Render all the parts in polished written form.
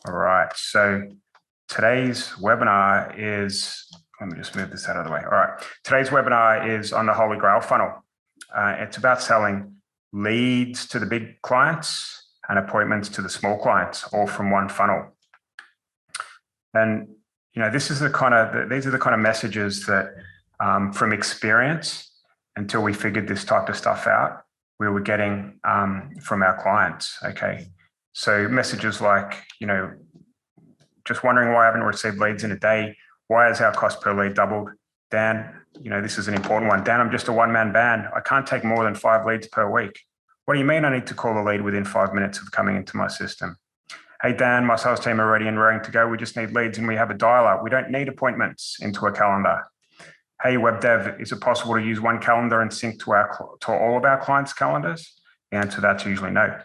All right, so today's webinar is, let me just move this out of the way. All right, today's webinar is on the Holy Grail funnel. It's about selling leads to the big clients and appointments to the small clients, all from one funnel. And this is these are the kind of messages that, from experience, until we figured this type of stuff out, we were getting from our clients. Okay, so messages like, just wondering why I haven't received leads in a day. Why has our cost per lead doubled? Dan, this is an important one. Dan, I'm just a one-man band. I can't take more than 5 leads per week. What do you mean I need to call a lead within 5 minutes of coming into my system? Hey, Dan, my sales team are ready and raring to go. We just need leads and we have a dialer. We don't need appointments into a calendar. Hey, web dev, is it possible to use one calendar and sync to all of our clients' calendars? The answer to that's usually no.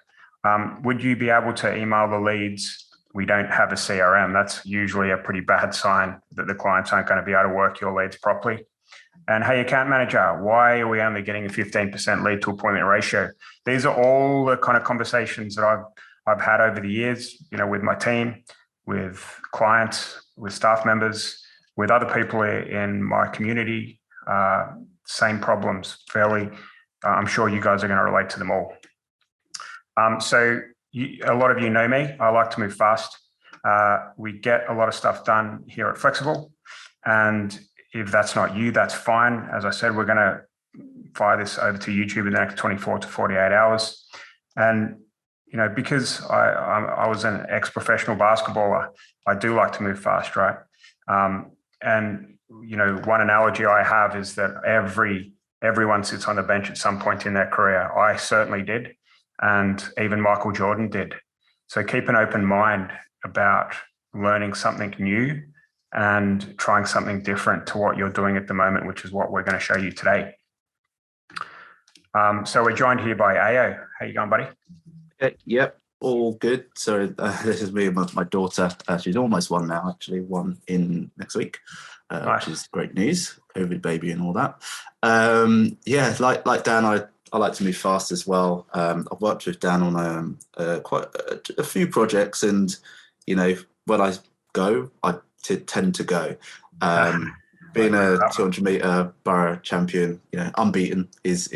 Would you be able to email the leads? We don't have a CRM. That's usually a pretty bad sign that the clients aren't going to be able to work your leads properly. And hey, account manager, why are we only getting a 15% lead to appointment ratio? These are all the kind of conversations that I've had over the years, with my team, with clients, with staff members, with other people in my community. Same problems, fairly. I'm sure you guys are going to relate to them all. A lot of you know me. I like to move fast. We get a lot of stuff done here at Flexxable. And if that's not you, that's fine. As I said, we're going to fire this over to YouTube in the next 24 to 48 hours. And, because I was an ex-professional basketballer, I do like to move fast, right? And one analogy I have is that everyone sits on the bench at some point in their career. I certainly did. And even Michael Jordan did. So keep an open mind about learning something new and trying something different to what you're doing at the moment, which is what we're going to show you today. So we're joined here by Ayo. How you going, buddy? Yep, all good. So this is me and my daughter. She's almost 1 now, actually, 1 in next week, nice. Which is great news. COVID baby and all that. Yeah, like Dan, I like to move fast as well. I've worked with Dan on quite a few projects, and when I go, I tend to go. Being a 200-meter borough champion, unbeaten is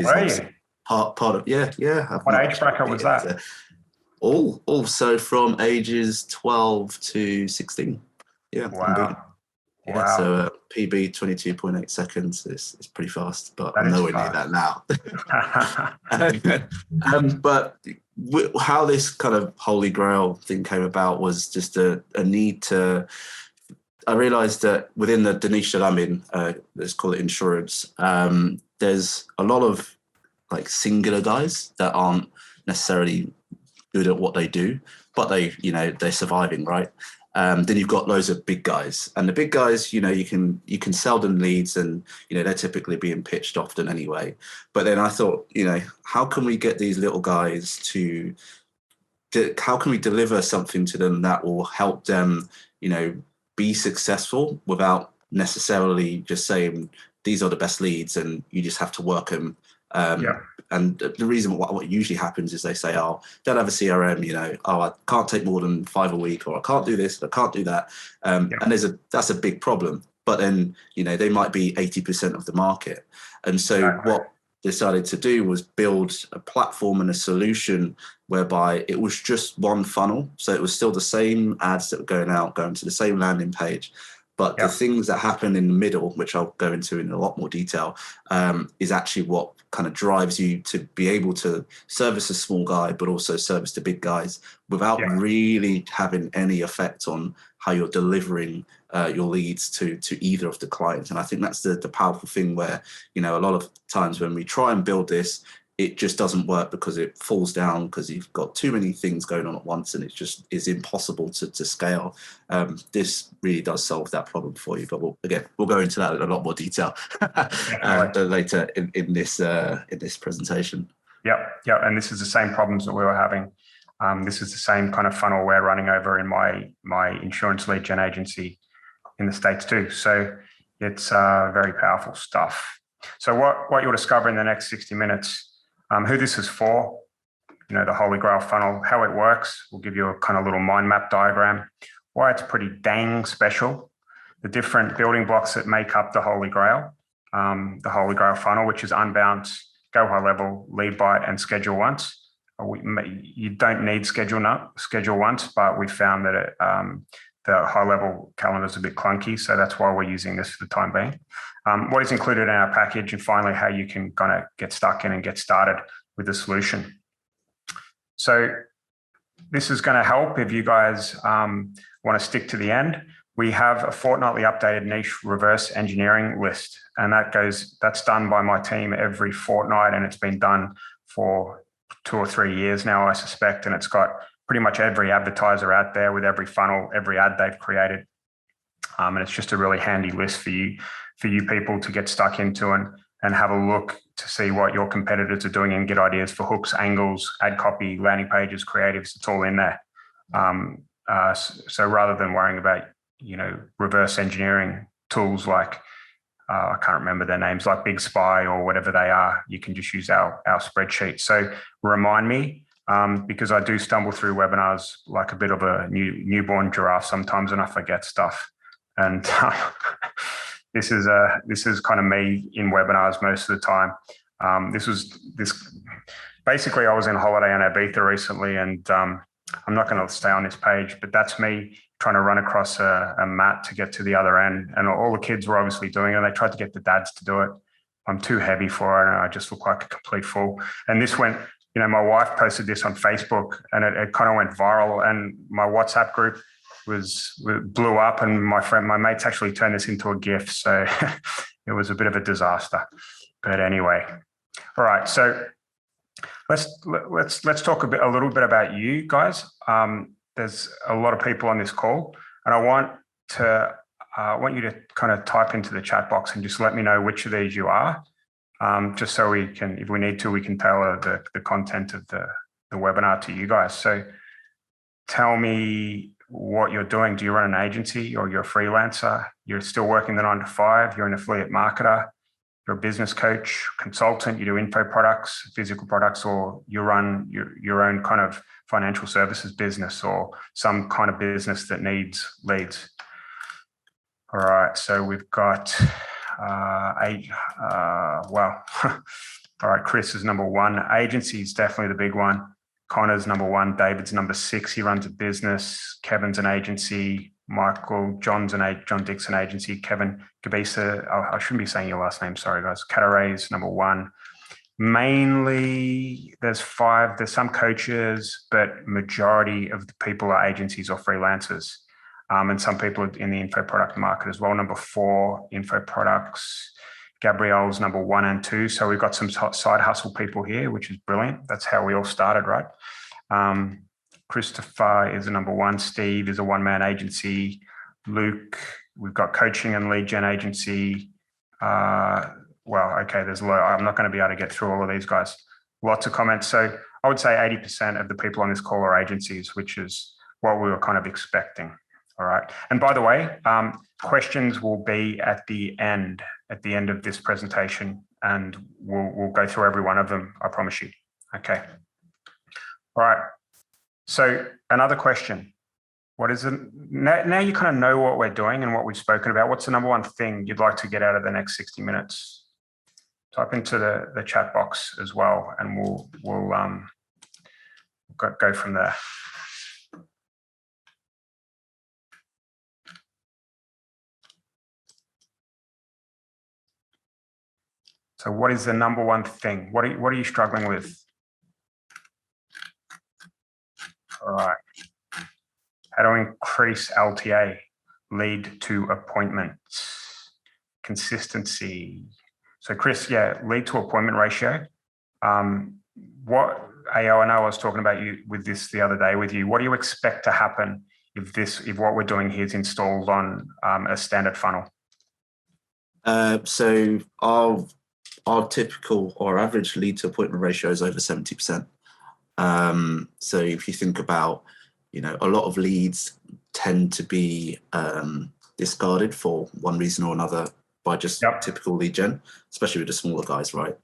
part of yeah. What age bracket was that? Also from ages 12 to 16. Yeah, wow. Unbeaten. Yeah, wow. So PB 22.8 seconds is pretty fast, but that I'm nowhere near that now. But how this kind of Holy Grail thing came about was just a need to. I realized that within the niche that I'm in, let's call it insurance, there's a lot of like singular guys that aren't necessarily good at what they do, but they're surviving, right? Then you've got loads of big guys, and the big guys, you can sell them leads, and they're typically being pitched often anyway. But then I thought, how can we get these little guys how can we deliver something to them that will help them, be successful without necessarily just saying these are the best leads and you just have to work them. And the reason what usually happens is they say, oh, don't have a CRM, oh, I can't take more than 5 a week, or I can't do this, I can't do that. And that's a big problem. But then, they might be 80% of the market. And so what decided to do was build a platform and a solution whereby it was just one funnel. So it was still the same ads that were going to the same landing page. But the things that happen in the middle, which I'll go into in a lot more detail, is actually what kind of drives you to be able to service a small guy, but also service the big guys without really having any effect on how you're delivering your leads to either of the clients. And I think that's the powerful thing where, a lot of times when we try and build this, it just doesn't work because it falls down because you've got too many things going on at once, and it's impossible to scale. This really does solve that problem for you, but we'll go into that in a lot more detail later in this presentation. Yeah, and this is the same problems that we were having. This is the same kind of funnel we're running over in my insurance lead gen agency in the States too. So it's very powerful stuff. So what you'll discover in the next 60 minutes, who this is for the Holy Grail funnel, how it works. We'll give you a kind of little mind map diagram, why it's pretty dang special, the different building blocks that make up the Holy Grail funnel, which is unbounce, go high level, lead bite, and schedule once. You don't need schedule once, but we found that the high level calendar is a bit clunky. So that's why we're using this for the time being. What is included in our package, and finally, how you can kind of get stuck in and get started with the solution. So this is going to help if you guys want to stick to the end. We have a fortnightly updated niche reverse engineering list, and that's done by my team every fortnight, and it's been done for 2 or 3 years now, I suspect, and it's got pretty much every advertiser out there with every funnel, every ad they've created, and it's just a really handy list for you people to get stuck into and have a look to see what your competitors are doing and get ideas for hooks, angles, ad copy, landing pages, creatives. It's all in there. So rather than worrying about reverse engineering tools like I can't remember their names, like Big Spy or whatever they are, you can just use our spreadsheet. So remind me, because I do stumble through webinars like a bit of a newborn giraffe sometimes, and I forget stuff. And this is kind of me in webinars most of the time. Basically, I was in holiday in Ibiza recently, and I'm not going to stay on this page, but that's me trying to run across a mat to get to the other end. And all the kids were obviously doing it. And they tried to get the dads to do it. I'm too heavy for it, and I just look like a complete fool. And this went, my wife posted this on Facebook, and it kind of went viral. And my WhatsApp group blew up, and my mates actually turned this into a GIF. So it was a bit of a disaster. But anyway, all right. So let's talk a little bit about you guys. There's a lot of people on this call, and I want you to kind of type into the chat box and just let me know which of these you are, just so we can, if we need to, we can tailor the content of the webinar to you guys. So tell me what you're doing. Do you run an agency, or you're a freelancer? You're still working the 9 to 5? You're an affiliate marketer? You're a business coach, consultant? You do info products, physical products, or you run your own kind of financial services business, or some kind of business that needs leads? All right, so we've got 8. Well, all right, Chris is number 1. Agency is definitely the big one. Connor's number 1. David's number 6. He runs a business. Kevin's an agency. John Dixon agency. Kevin Gabisa. I shouldn't be saying your last name. Sorry, guys. Cataray's number 1. Mainly, there's 5. There's some coaches, but majority of the people are agencies or freelancers. And some people in the info product market as well. Number 4, info products. Gabrielle's number 1 and 2. So we've got some side hustle people here, which is brilliant. That's how we all started, right? Christopher is a number 1. Steve is a one-man agency. Luke, we've got coaching and lead gen agency. Well, okay, there's a lot. I'm not going to be able to get through all of these guys. Lots of comments. So I would say 80% of the people on this call are agencies, which is what we were kind of expecting. All right. And by the way, questions will be at the end of this presentation, and we'll go through every one of them, I promise you. Okay. All right. So another question. What is it? Now you kind of know what we're doing and what we've spoken about. What's the number one thing you'd like to get out of the next 60 minutes? Type into the chat box as well, and we'll go from there. So what is the number one thing? What are you struggling with? All right. How to increase LTA, lead to appointments, consistency. So Chris, yeah, lead to appointment ratio. What AO, I know I was talking about you with this the other day with you. What do you expect to happen if what we're doing here is installed on a standard funnel? So our typical or average lead to appointment ratio is over 70%. So if you think about, a lot of leads tend to be discarded for one reason or another by just typical lead gen, especially with the smaller guys, right?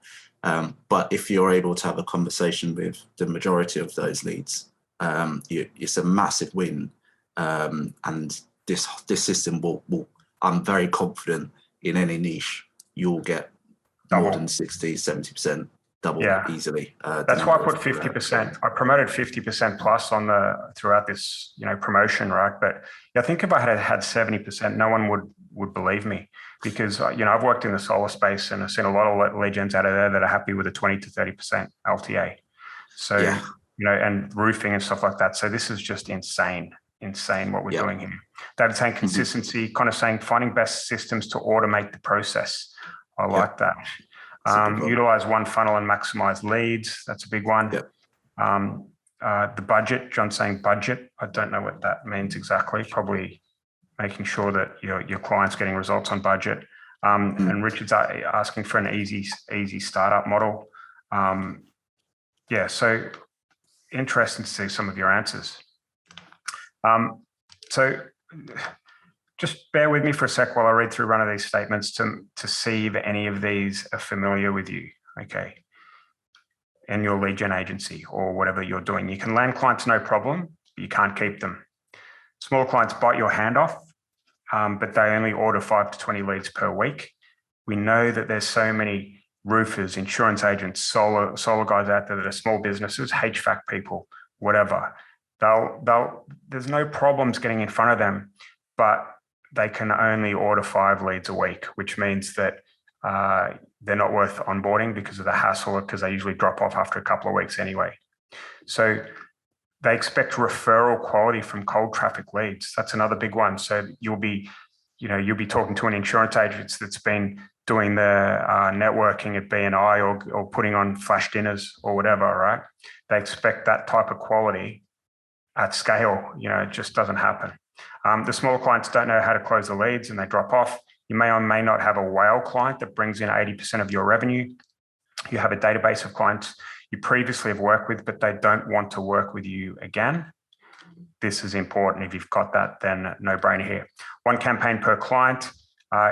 But if you're able to have a conversation with the majority of those leads, it's a massive win. And this system will, I'm very confident in any niche, you'll get more than 60, 70%, double easily. That's why I put 50%. I promoted 50% plus on throughout this, promotion, right? But I think if I had 70%, no one would believe me, because I've worked in the solar space and I've seen a lot of lead gens out of there that are happy with a 20 to 30% LTA. So and roofing and stuff like that. So this is just insane what we're doing here. David saying consistency, kind of saying finding best systems to automate the process. I like that. Utilize one funnel and maximize leads. That's a big one. The budget, John's saying budget. I don't know what that means exactly. Probably making sure that your client's getting results on budget. And Richard's asking for an easy startup model. So interesting to see some of your answers. So just bear with me for a sec while I read through one of these statements to see if any of these are familiar with you, okay, in your lead gen agency or whatever you're doing. You can land clients no problem, but you can't keep them. Small clients bite your hand off, but they only order 5 to 20 leads per week. We know that there's so many roofers, insurance agents, solar guys out there that are small businesses, HVAC people, whatever. There's no problems getting in front of them, but they can only order 5 leads a week, which means that they're not worth onboarding because of the hassle, or because they usually drop off after a couple of weeks anyway. So they expect referral quality from cold traffic leads. That's another big one. So you'll be talking to an insurance agent that's been doing the networking at BNI or putting on flash dinners or whatever, right? They expect that type of quality at scale. It just doesn't happen. The smaller clients don't know how to close the leads and they drop off. You may or may not have a whale client that brings in 80% of your revenue. You have a database of clients you previously have worked with, but they don't want to work with you again. This is important. If you've got that, then no brainer here. One campaign per client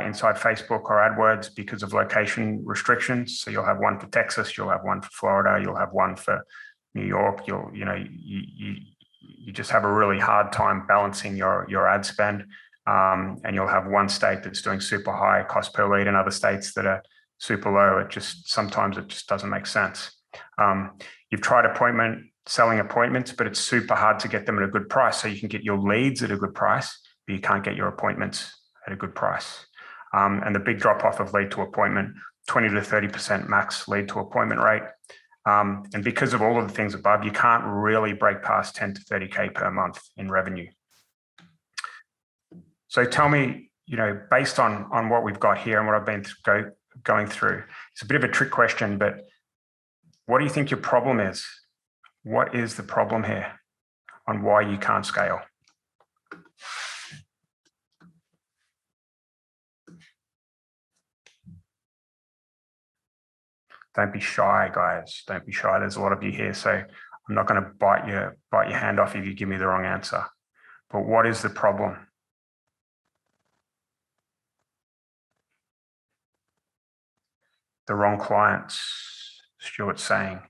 inside Facebook or AdWords because of location restrictions. So you'll have one for Texas, you'll have one for Florida, you'll have one for New York. You just have a really hard time balancing your ad spend. And you'll have one state that's doing super high cost per lead and other states that are super low. Sometimes it just doesn't make sense. You've tried selling appointments, but it's super hard to get them at a good price. So you can get your leads at a good price, but you can't get your appointments at a good price. And the big drop off of lead to appointment, 20 to 30% max lead to appointment rate. And because of all of the things above, you can't really break past 10 to 30K per month in revenue. So tell me, based on what we've got here and what I've been going through, it's a bit of a trick question, but what do you think your problem is? What is the problem here on why you can't scale? Don't be shy, guys. Don't be shy. There's a lot of you here, so I'm not going to bite your hand off if you give me the wrong answer. But what is the problem? The wrong clients, Stuart's saying.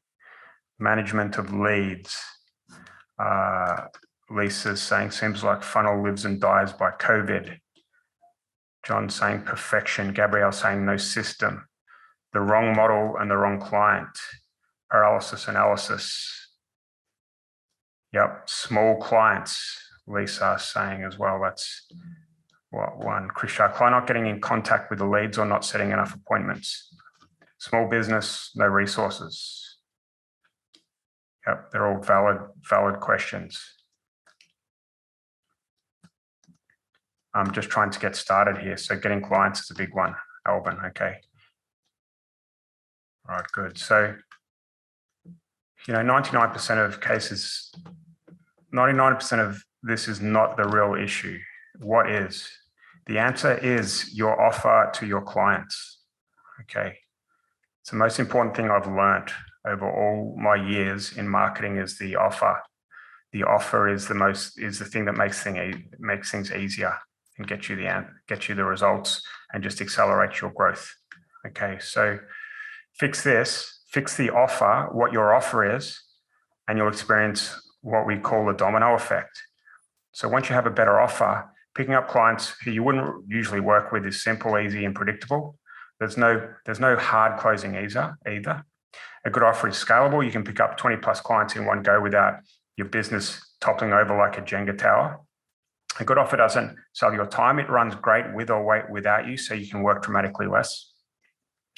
Management of leads. Lisa's saying, seems like funnel lives and dies by COVID. John's saying perfection. Gabrielle saying no system. The wrong model and the wrong client. Paralysis analysis. Yep, small clients, Lisa saying as well. That's what one. Krisha, client not getting in contact with the leads or not setting enough appointments. Small business, no resources. Yep, they're all valid questions. I'm just trying to get started here. So getting clients is a big one, Alvin, okay. All right, good. So, 99% of cases, 99% of this is not the real issue. What is? The answer is your offer to your clients, okay. It's the most important thing I've learned over all my years in marketing is the offer. The offer is the thing that makes things easier and get you the results and just accelerates your growth. Okay, so fix this, fix the offer, what your offer is, and you'll experience what we call the domino effect. So once you have a better offer, picking up clients who you wouldn't usually work with is simple, easy, and predictable. There's no hard closing either. A good offer is scalable. You can pick up 20 plus clients in one go without your business toppling over like a Jenga tower. A good offer doesn't sell your time. It runs great with or without you, so you can work dramatically less.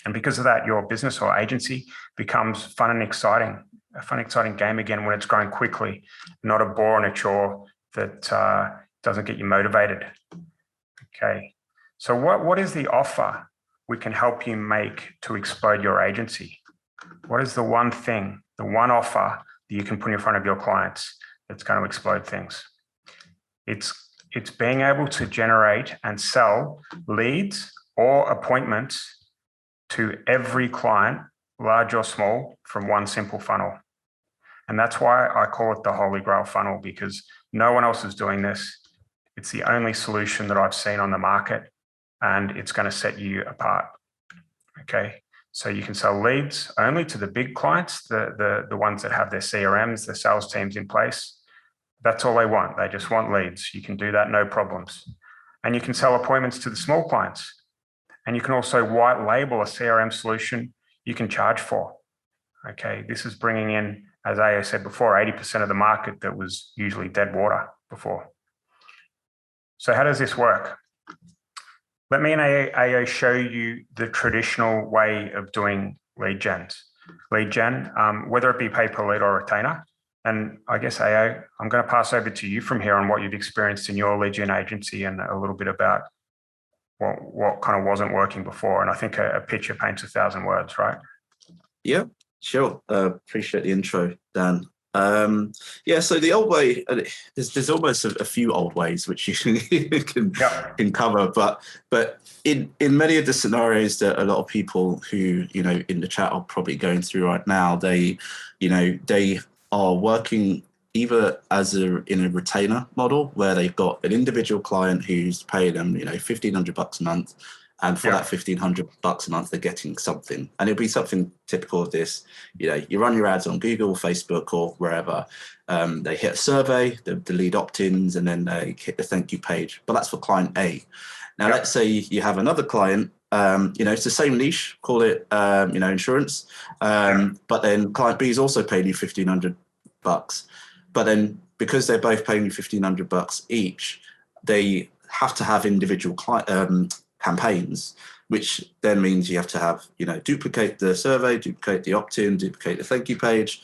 And because of that, your business or agency becomes fun and exciting, a fun, exciting game again when it's growing quickly, not a bore and a chore that doesn't get you motivated. Okay, so what is the offer we can help you make to explode your agency? What is the one thing, the one offer that you can put in front of your clients that's going to explode things? It's being able to generate and sell leads or appointments to every client, large or small, from one simple funnel. And that's why I call it the Holy Grail funnel, because no one else is doing this. It's the only solution that I've seen on the market, and it's going to set you apart. Okay. So you can sell leads only to the big clients, the ones that have their CRMs, their sales teams in place. That's all they want. They just want leads. You can do that, no problems. And you can sell appointments to the small clients. And you can also white label a CRM solution you can charge for. Okay, this is bringing in, as AO said before, 80% of the market that was usually dead water before. So how does this work? Let me and AO show you the traditional way of doing lead gen, whether it be pay per lead or retainer. And I guess, AO, I'm going to pass over to you from here on what you've experienced in your lead gen agency and a little bit about what kind of wasn't working before. And I think a picture paints 1,000 words, right? Yeah, sure. Appreciate the intro, Dan. So the old way, there's almost a few old ways which you can cover, but in many of the scenarios that a lot of people who, in the chat are probably going through right now, they are working either in a retainer model where they've got an individual client who's paying them, $1,500 a month. And for that $1,500 a month, they're getting something. And it'll be something typical of this. You run your ads on Google, Facebook, or wherever. They hit a survey, the lead opt-ins, and then they hit the thank you page. But that's for client A. Now, let's say you have another client, it's the same niche, call it, insurance. But then client B is also paying you $1,500. But then because they're both paying you $1,500 each, they have to have individual campaigns, which then means you have to have, duplicate the survey, duplicate the opt-in, duplicate the thank you page,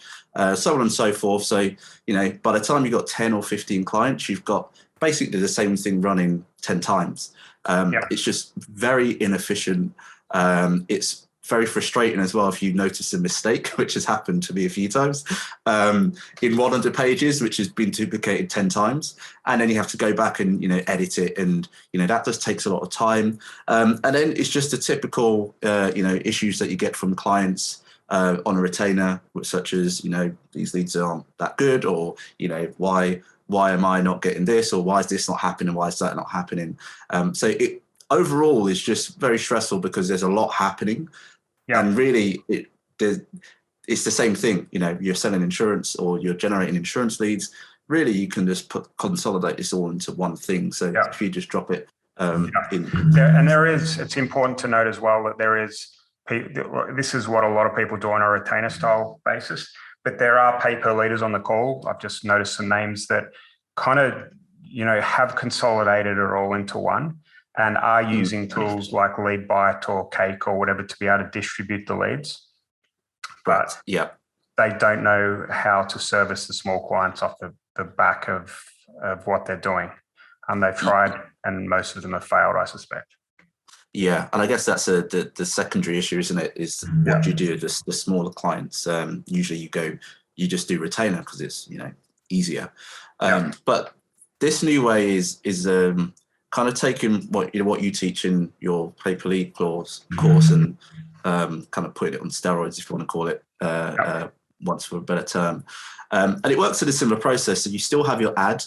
so on and so forth. So, by the time you've got 10 or 15 clients, you've got basically the same thing running 10 times. It's just very inefficient. It's very frustrating as well if you notice a mistake, which has happened to me a few times, in one of the pages, which has been duplicated 10 times. And then you have to go back and, edit it. And, that just takes a lot of time. And then it's just the typical, issues that you get from clients on a retainer, such as, these leads aren't that good, or, why am I not getting this, or why is this not happening? Why is that not happening? So it overall is just very stressful because there's a lot happening. And really, it's the same thing. You're selling insurance or you're generating insurance leads. Really, you can just consolidate this all into one thing. So if you just drop it in. And it's important to note as well that this is what a lot of people do on a retainer style basis, but there are pay-per leaders on the call. I've just noticed some names that kind of, have consolidated it all into one, and are using tools like Leadbite or Cake or whatever to be able to distribute the leads. But they don't know how to service the small clients off the back of what they're doing. And they've tried, and most of them have failed, I suspect. Yeah, and I guess that's the secondary issue, isn't it? Is what you do, the smaller clients. Usually you just do retainer because it's, easier. But this new way is kind of taking what you teach in your pay-per-lead course and kind of putting it on steroids, if you want to call it, once for a better term. And it works in a similar process. So you still have your ad.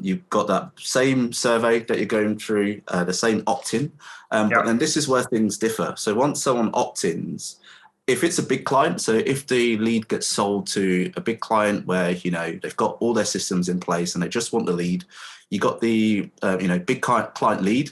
You've got that same survey that you're going through, the same opt-in. But then this is where things differ. So once someone opt-ins, if it's a big client, so if the lead gets sold to a big client where, they've got all their systems in place and they just want the lead, you got the, big client lead,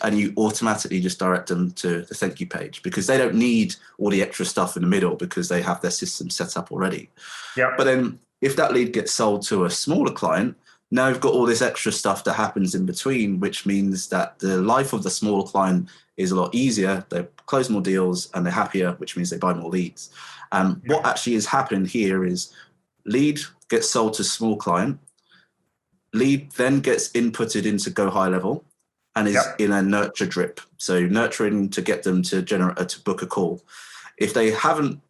and you automatically just direct them to the thank you page, because they don't need all the extra stuff in the middle because they have their system set up already. Yeah. But then if that lead gets sold to a smaller client, now you've got all this extra stuff that happens in between, which means that the life of the smaller client is a lot easier. They close more deals and they're happier, which means they buy more leads. What actually is happening here is lead gets sold to small client, lead then gets inputted into Go High Level and is in a nurture drip. So nurturing to get them to book a call. If they haven't,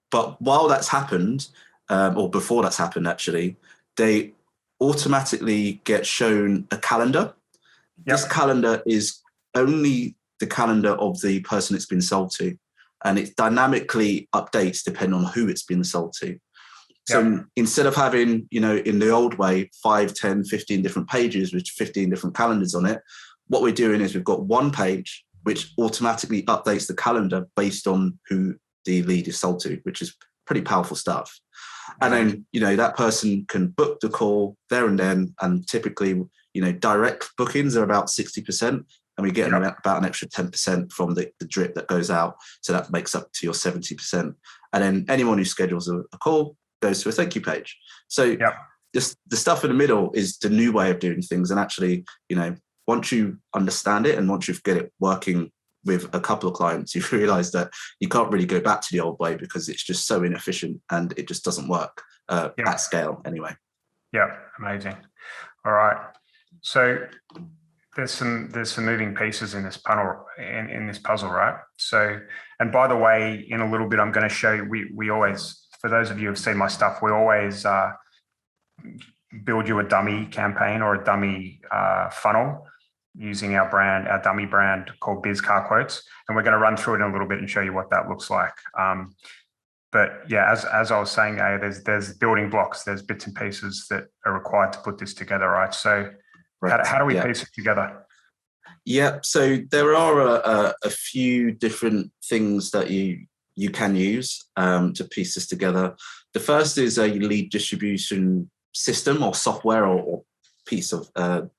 but while that's happened, or before that's happened actually, they automatically get shown a calendar. This calendar is only the calendar of the person it's been sold to, and it dynamically updates depending on who it's been sold to. So instead of having, in the old way, 5, 10, 15 different pages with 15 different calendars on it, what we're doing is we've got one page which automatically updates the calendar based on who the lead is sold to, which is pretty powerful stuff. And then, that person can book the call there and then. And typically, direct bookings are about 60%. And we get about an extra 10% from the drip that goes out. So that makes up to your 70%. And then anyone who schedules a call goes to a thank you page. So just the stuff in the middle is the new way of doing things. And actually, once you understand it and once you get it working with a couple of clients, you realize that you can't really go back to the old way because it's just so inefficient and it just doesn't work at scale anyway. Yeah, amazing. All right. So there's some moving pieces in this panel, in this puzzle, right? So, and by the way, in a little bit, I'm going to show you, we always, for those of you who've seen my stuff, we always build you a dummy campaign or a dummy funnel using our dummy brand called Biz Car Quotes. And we're going to run through it in a little bit and show you what that looks like. But yeah, as I was saying, there's building blocks, there's bits and pieces that are required to put this together, right? So how do we piece it together? Yeah, so there are a few different things that you can use to piece this together. The first is a lead distribution system or software or piece of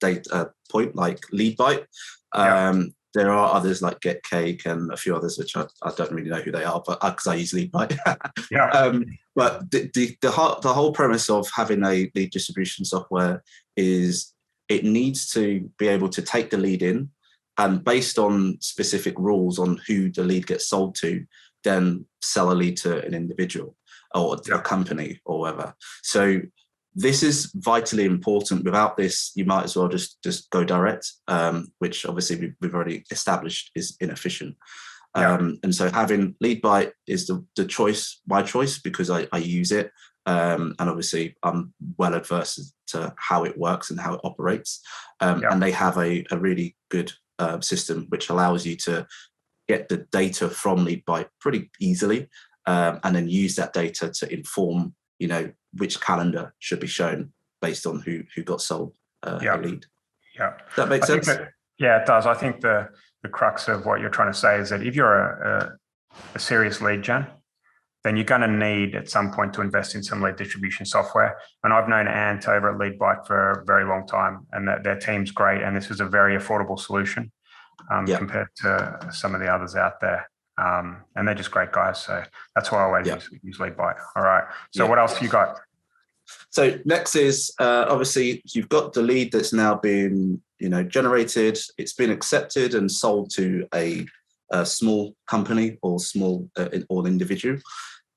data point like Leadbyte. There are others like Get Cake and a few others which I don't really know who they are, but because I use Leadbyte. But the whole premise of having a lead distribution software is it needs to be able to take the lead in and based on specific rules on who the lead gets sold to, then sell a lead to an individual or a company or whatever. So this is vitally important. Without this, you might as well just go direct, which obviously we've already established is inefficient. And so having Leadbyte is the choice, my choice, because I use it. And obviously I'm well adverse to how it works and how it operates. And they have a really good system which allows you to get the data from Leadbyte pretty easily and then use that data to inform, which calendar should be shown based on who got sold a lead. Does that make sense? It does. I think the crux of what you're trying to say is that if you're a serious lead gen, then you're going to need at some point to invest in some lead distribution software. And I've known Ant over at Leadbyte for a very long time, and that their team's great. And this is a very affordable solution compared to some of the others out there. And they're just great guys. So that's why I always use Leadbyte. All right. So what else you got? So next is obviously you've got the lead that's now been generated. It's been accepted and sold to a small company or small or individual.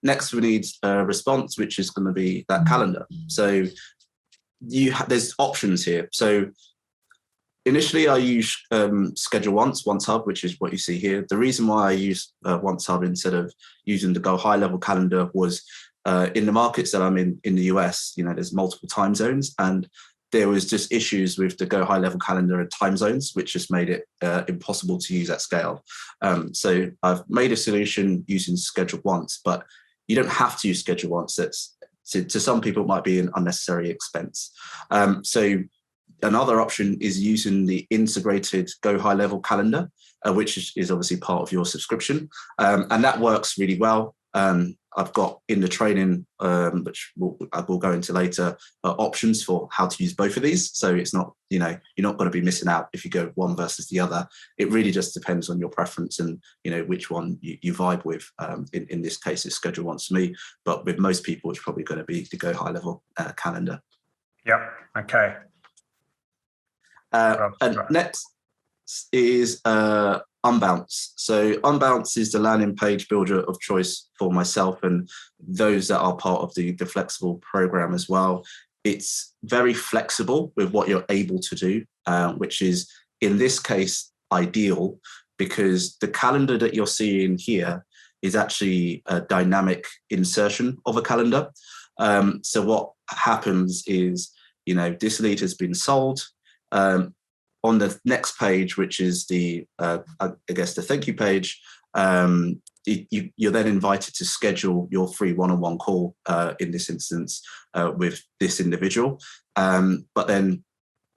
Next, we need a response, which is going to be that calendar. So there's options here. So initially, I use Schedule Once Hub, which is what you see here. The reason why I use Once Hub instead of using the Go High Level calendar was in the markets that I'm in the US, there's multiple time zones, and there was just issues with the Go High Level calendar and time zones, which just made it impossible to use at scale. So I've made a solution using Schedule Once, but you don't have to use Schedule Once. That's to some people it might be an unnecessary expense. So another option is using the integrated Go High Level calendar, which is obviously part of your subscription. And that works really well. I've got in the training, which I will go into later, options for how to use both of these. So it's not, you're not going to be missing out if you go one versus the other. It really just depends on your preference and, which one you vibe with. In this case, it's Schedule Once for me, but with most people, it's probably going to be the Go High Level calendar. Yep. Okay. And next is Unbounce. So Unbounce is the landing page builder of choice for myself and those that are part of the Flexxable program as well. It's very flexible with what you're able to do, which is in this case ideal, because the calendar that you're seeing here is actually a dynamic insertion of a calendar. So what happens is, this lead has been sold. On the next page, which is the thank you page, you're then invited to schedule your free one-on-one call in this instance with this individual. But then,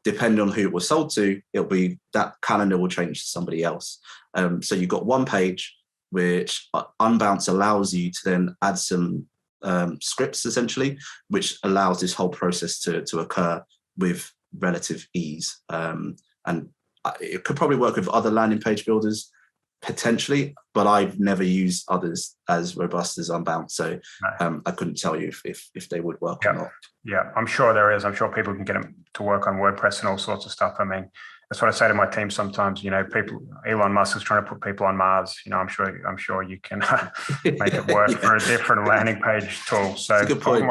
depending on who it was sold to, it'll be that calendar will change to somebody else. So you've got one page which Unbounce allows you to then add some scripts essentially, which allows this whole process to occur with relative ease. And it could probably work with other landing page builders potentially, but I've never used others as robust as Unbounce. So I couldn't tell you if they would work or not. Yeah, I'm sure there is. I'm sure people can get them to work on WordPress and all sorts of stuff. I mean, that's what I say to my team sometimes. Elon Musk is trying to put people on Mars. I'm sure you can make it work for a different landing page tool. So that's a good point.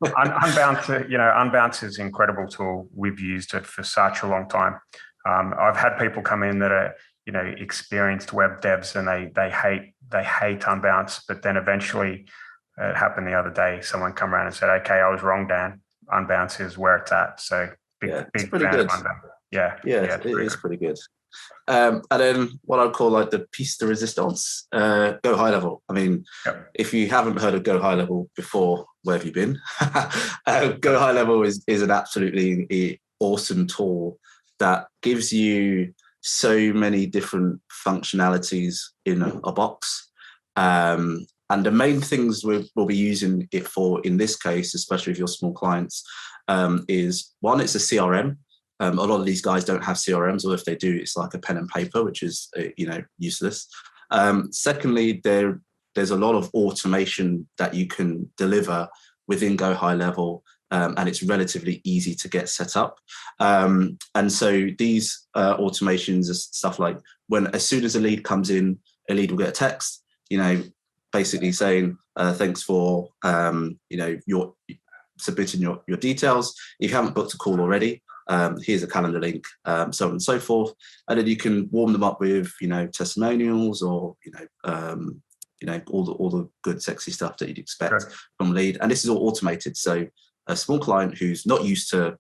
Unbounce is an incredible tool. We've used it for such a long time. I've had people come in that are experienced web devs and they hate Unbounce, but then eventually it happened the other day. Someone come around and said, "Okay, I was wrong, Dan. Unbounce is where it's at." So big fan of Unbounce. Yeah, it is pretty good. And then what I'd call like the piece de resistance, Go High Level. I mean, if you haven't heard of Go High Level before, where have you been? Go High Level is an absolutely awesome tool that gives you so many different functionalities in a box. And the main things we'll be using it for in this case, especially if you're small clients, is one, it's a CRM. A lot of these guys don't have CRMs, or if they do, it's like a pen and paper, which is useless. Secondly, there's a lot of automation that you can deliver within Go High Level, and it's relatively easy to get set up. And so these automations are stuff like as soon as a lead comes in, a lead will get a text, basically saying thanks for your submitting your details. If you haven't booked a call already, here's a calendar link, so on and so forth. And then you can warm them up with, testimonials or, all the good, sexy stuff that you'd expect from a lead. And this is all automated. So a small client who's not used to,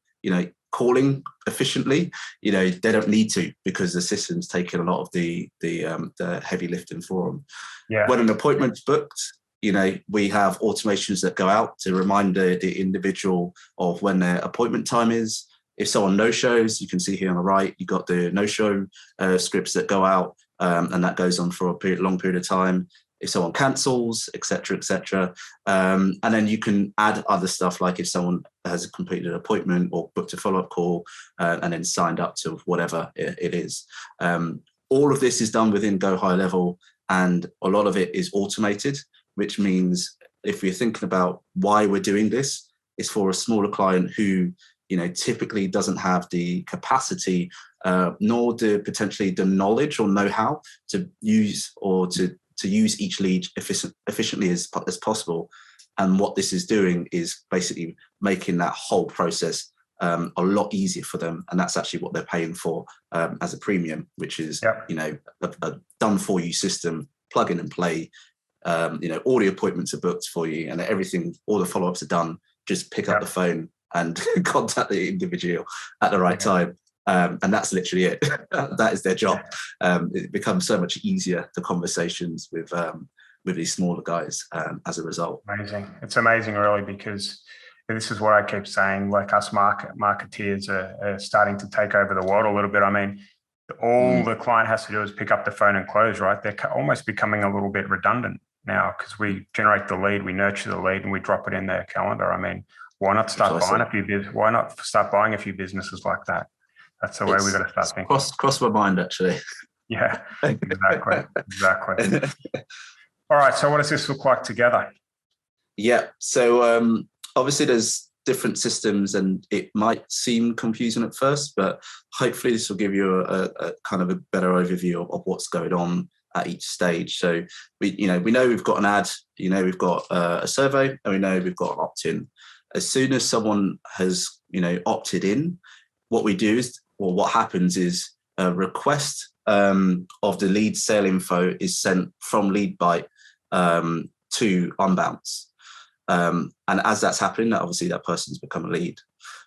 calling efficiently, they don't need to, because the system's taken a lot of the heavy lifting for them. Yeah. When an appointment's booked, we have automations that go out to remind the individual of when their appointment time is. If someone no-shows, you can see here on the right, you've got the no-show scripts that go out, and that goes on for a long period of time. If someone cancels, et cetera, and then you can add other stuff, like if someone has completed an appointment or booked a follow-up call and then signed up to whatever it is. All of this is done within Go High Level, and a lot of it is automated, which means if we're thinking about why we're doing this, it's for a smaller client who typically doesn't have the capacity nor potentially the knowledge or know-how to use to use each lead efficiently as possible. And what this is doing is basically making that whole process a lot easier for them. And that's actually what they're paying for as a premium, which is a done for you system, plug in and play. All the appointments are booked for you, and everything, all the follow-ups are done. Just pick up the phone and contact the individual at the right time. And that's literally it. That is their job. It becomes so much easier, the conversations with these smaller guys as a result. Amazing. It's amazing, really, because this is what I keep saying, like us marketeers are starting to take over the world a little bit. I mean, all the client has to do is pick up the phone and close, right? They're almost becoming a little bit redundant. now because we generate the lead, we nurture the lead, and we drop it in their calendar. I mean, why not start buying a few businesses like that? That's the way we got to start thinking. Cross my mind, actually. Yeah, exactly. All right. So what does this look like together? Yeah. So obviously there's different systems and it might seem confusing at first, but hopefully this will give you a kind of a better overview of what's going on at each stage. So we know we've got an ad, we've got a survey, and we know we've got an opt-in. As soon as someone has, opted in, what we do is, or what happens is a request of the lead sale info is sent from LeadByte to Unbounce. And as that's happening, obviously that person's become a lead.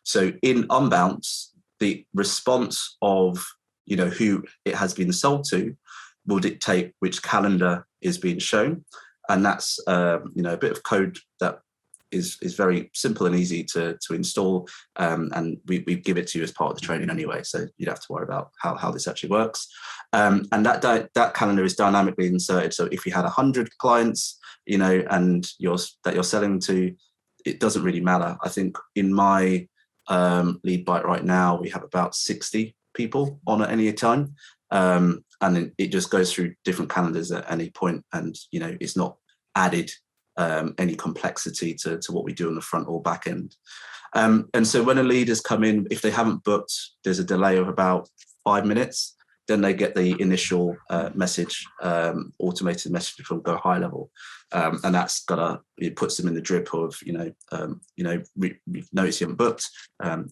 So in Unbounce, the response of, who it has been sold to will dictate which calendar is being shown. And that's, a bit of code that is very simple and easy to install. And we give it to you as part of the training anyway. So you don't have to worry about how this actually works. And that calendar is dynamically inserted. So if you had 100 clients, and you're selling to, it doesn't really matter. I think in my LeadByte right now, we have about 60 people on at any time. And it just goes through different calendars at any point, and it's not added any complexity to what we do on the front or back end. And so when a lead has come in, if they haven't booked, there's a delay of about 5 minutes. Then they get the initial message, automated message from Go High Level, and it puts them in the drip of we notice you haven't booked.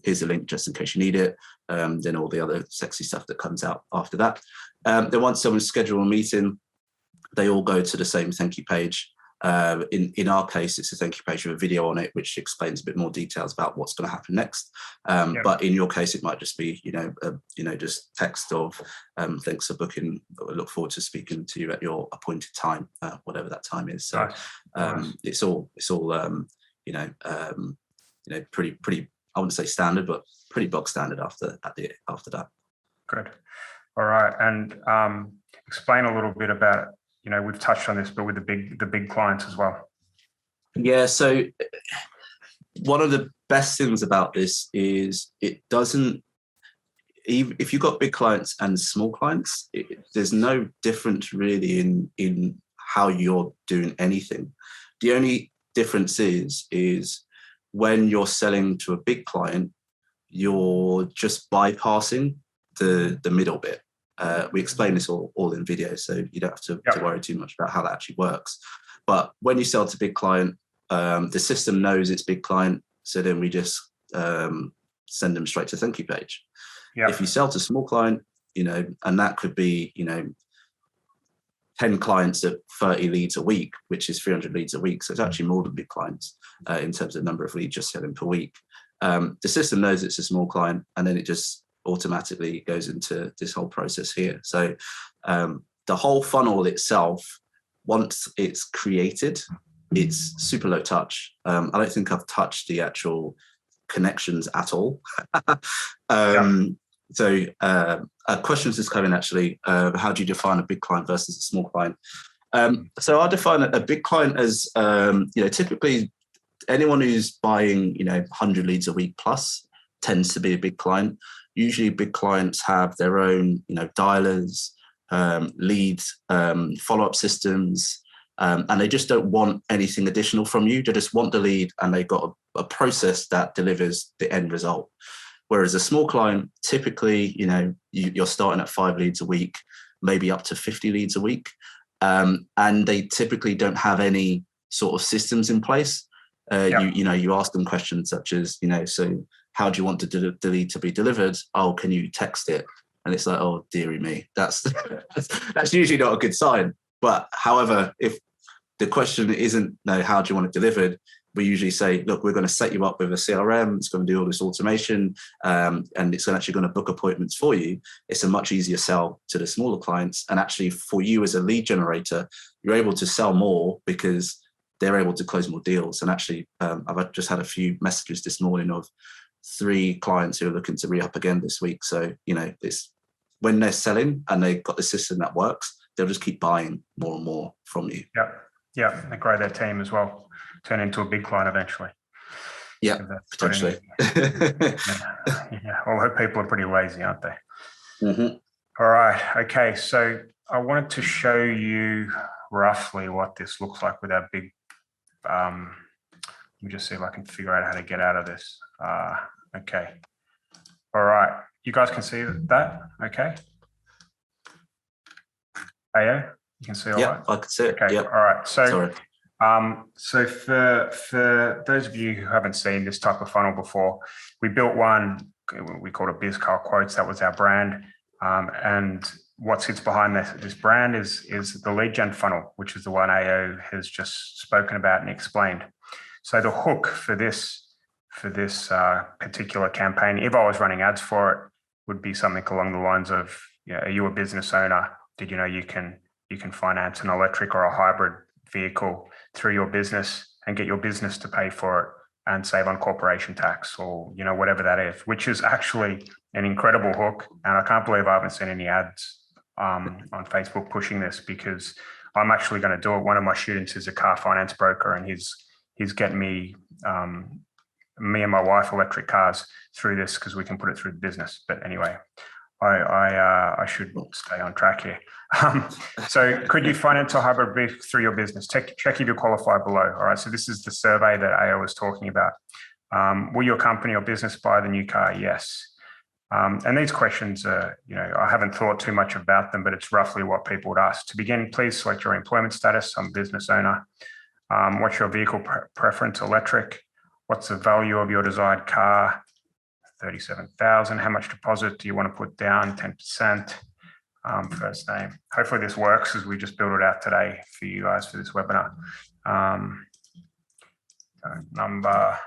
Here's the link just in case you need it. Then all the other sexy stuff that comes out after that. Then once someone's scheduled a meeting, they all go to the same thank you page. In our case, it's a thank you page with a video on it, which explains a bit more details about what's going to happen next. But in your case, it might just be, just text of thanks for booking. I look forward to speaking to you at your appointed time, whatever that time is. So Nice. it's all pretty. I wouldn't say standard, but pretty bog standard after that. Good. All right, and explain a little bit about. We've touched on this, but with the big clients as well. Yeah. So one of the best things about this is it doesn't, if you've got big clients and small clients, there's no difference really in how you're doing anything. The only difference is when you're selling to a big client, you're just bypassing the middle bit. We explain this all in video, so you don't have to worry too much about how that actually works. But when you sell to big client, the system knows it's big client, so then we just send them straight to thank you page. Yep. If you sell to small client, and that could be 10 clients at 30 leads a week, which is 300 leads a week. So it's actually more than big clients in terms of number of leads you're selling per week. The system knows it's a small client, and then it just automatically goes into this whole process here. So the whole funnel itself, once it's created, it's super low touch. I don't think I've touched the actual connections at all. So questions just come in actually. How do you define a big client versus a small client? So I define a big client as typically anyone who's buying 100 leads a week plus tends to be a big client. Usually big clients have their own dialers, leads, follow-up systems, and they just don't want anything additional from you. They just want the lead, and they've got a process that delivers the end result. Whereas a small client, typically, you're starting at 5 leads a week, maybe up to 50 leads a week, and they typically don't have any sort of systems in place. You ask them questions such as, so how do you want the lead to be delivered? Oh, can you text it? And it's like, oh, dearie me, that's usually not a good sign. But however, if the question isn't, no, how do you want it delivered? We usually say, look, we're going to set you up with a CRM. It's going to do all this automation, and it's actually going to book appointments for you. It's a much easier sell to the smaller clients. And actually for you as a lead generator, you're able to sell more because they're able to close more deals. And actually, I've just had a few messages this morning of 3 clients who are looking to re-up again this week. So, it's when they're selling and they've got the system that works, they'll just keep buying more and more from you. Yeah. Yeah, they grow their team as well, turn into a big client eventually. Yeah, potentially. Yeah, although people are pretty lazy, aren't they? Mm-hmm. All right. Okay. So I wanted to show you roughly what this looks like with our big. Let me just see if I can figure out how to get out of this. Okay. All right. You guys can see that? Okay. Hey, yeah, you can see all right? I can see it. Okay. Yep. All right. So, Sorry. so for those of you who haven't seen this type of funnel before, we built one. We called it BizCar Quotes. That was our brand. And what sits behind this brand is the lead gen funnel, which is the one AO has just spoken about and explained. So the hook for this particular campaign, if I was running ads for it, would be something along the lines of, are you a business owner? Did you know you can finance an electric or a hybrid vehicle through your business and get your business to pay for it and save on corporation tax, or whatever that is, which is actually an incredible hook. And I can't believe I haven't seen any ads on Facebook pushing this, because I'm actually going to do it. One of my students is a car finance broker, and he's getting me and my wife electric cars through this, because we can put it through the business. But anyway, I should stay on track here. So could you finance a hybrid vehicle through your business? Check if you qualify below. All right. So this is the survey that AO was talking about. Will your company or business buy the new car? Yes. And these questions are, I haven't thought too much about them, but it's roughly what people would ask. To begin, please select your employment status. I'm a business owner. What's your vehicle preference? Electric. What's the value of your desired car? 37,000. How much deposit do you want to put down? 10%. First name. Hopefully this works, as we just built it out today for you guys for this webinar. Number.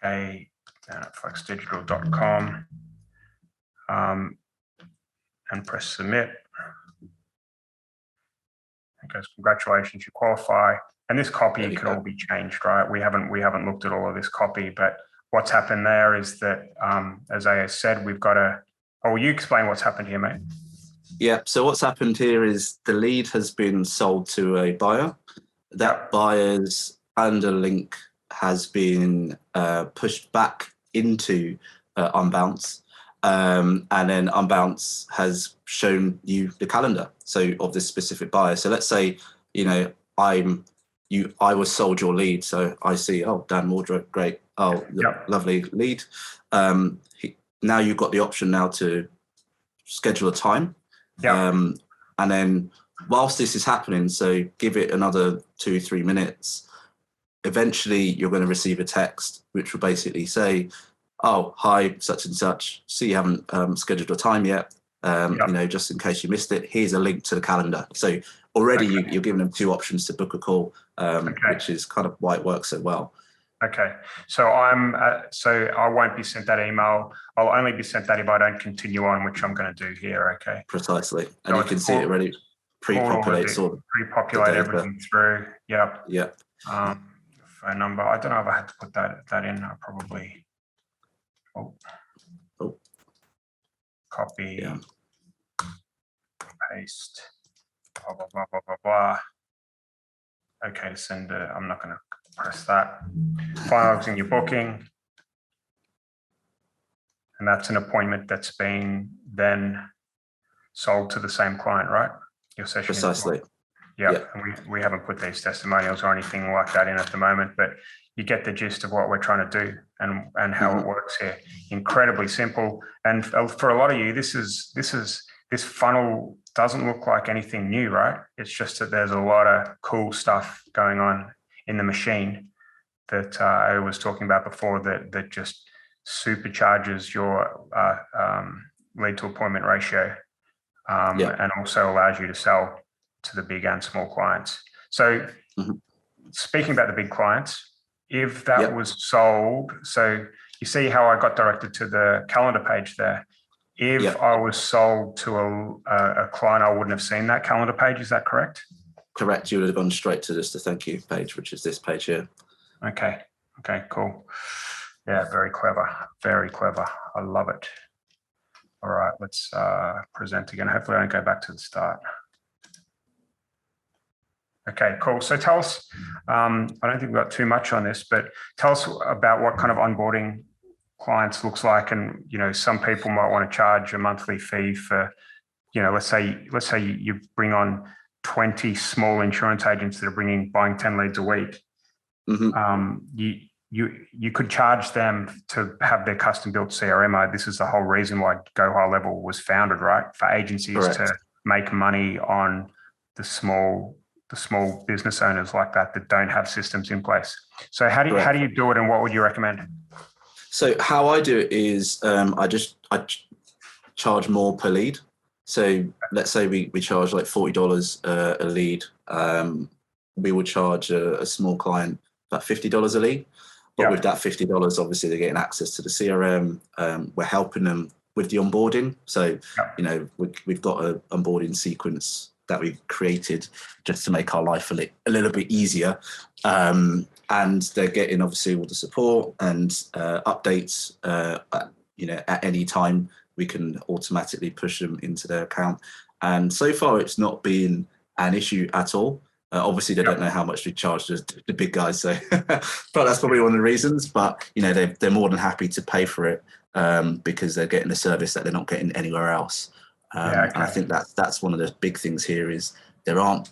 Okay, down at flexdigital.com, and press submit. It goes, congratulations, you qualify. And this copy can all be changed, right? We haven't looked at all of this copy, but what's happened there is that, as I said, we've got a. Oh, will you explain what's happened here, mate? Yeah. So what's happened here is the lead has been sold to a buyer. That buyer's under link has been pushed back into Unbounce, and then Unbounce has shown you the calendar of this specific buyer. So let's say I was sold your lead, so I see, oh, Dan Wardrope, great, oh, lovely lead. Now you've got the option now to schedule a time, and then whilst this is happening, so give it another 2-3 minutes. Eventually, you're going to receive a text which will basically say, "Oh, hi, such and such. See, you haven't scheduled a time yet. Just in case you missed it, here's a link to the calendar." So already you're giving them 2 options to book a call, which is kind of why it works so well. Okay, so I won't be sent that email. I'll only be sent that if I don't continue on, which I'm going to do here. Okay. Precisely, and so you can see it already pre-populates or pre-populate everything through. Yep. Yep. Phone number. I don't know if I had to put that in. I probably. Copy. Yeah. Paste. Blah blah blah blah blah blah. Okay, to send it. I'm not going to press that. Finalizing your booking. And that's an appointment that's been then sold to the same client, right? Your session. Precisely. Yeah. And we haven't put these testimonials or anything like that in at the moment, but you get the gist of what we're trying to do and how it works here. Incredibly simple. And for a lot of you, this funnel doesn't look like anything new, right? It's just that there's a lot of cool stuff going on in the machine that I was talking about before that just supercharges your lead to appointment ratio, and also allows you to sell to the big and small clients. So speaking about the big clients, if that was sold, so you see how I got directed to the calendar page there. If I was sold to a client, I wouldn't have seen that calendar page. Is that correct? Correct. You would have gone straight to just the thank you page, which is this page here. Okay, cool. Yeah, very clever. Very clever. I love it. All right, let's present again. Hopefully I don't go back to the start. Okay, cool. So tell us, I don't think we've got too much on this, but tell us about what kind of onboarding clients looks like. And, some people might want to charge a monthly fee for, let's say you bring on 20 small insurance agents that are buying 10 leads a week. Mm-hmm. You could charge them to have their custom built CRM. This is the whole reason why Go High Level was founded, right? For agencies Correct. to make money on the small business owners like that don't have systems in place. So how do you do it, and what would you recommend? So how I do it is I charge more per lead. So let's say we charge like $40 a lead. We would charge a small client about $50 a lead. But with that $50, obviously they're getting access to the CRM. We're helping them with the onboarding. So, we've got an onboarding sequence that we've created just to make our life a little bit easier. And they're getting obviously all the support and updates, at any time. We can automatically push them into their account. And so far it's not been an issue at all. Obviously, they don't know how much we charge the big guys, so but that's probably one of the reasons. But they're more than happy to pay for it because they're getting a service that they're not getting anywhere else. And I think that's one of the big things here is there aren't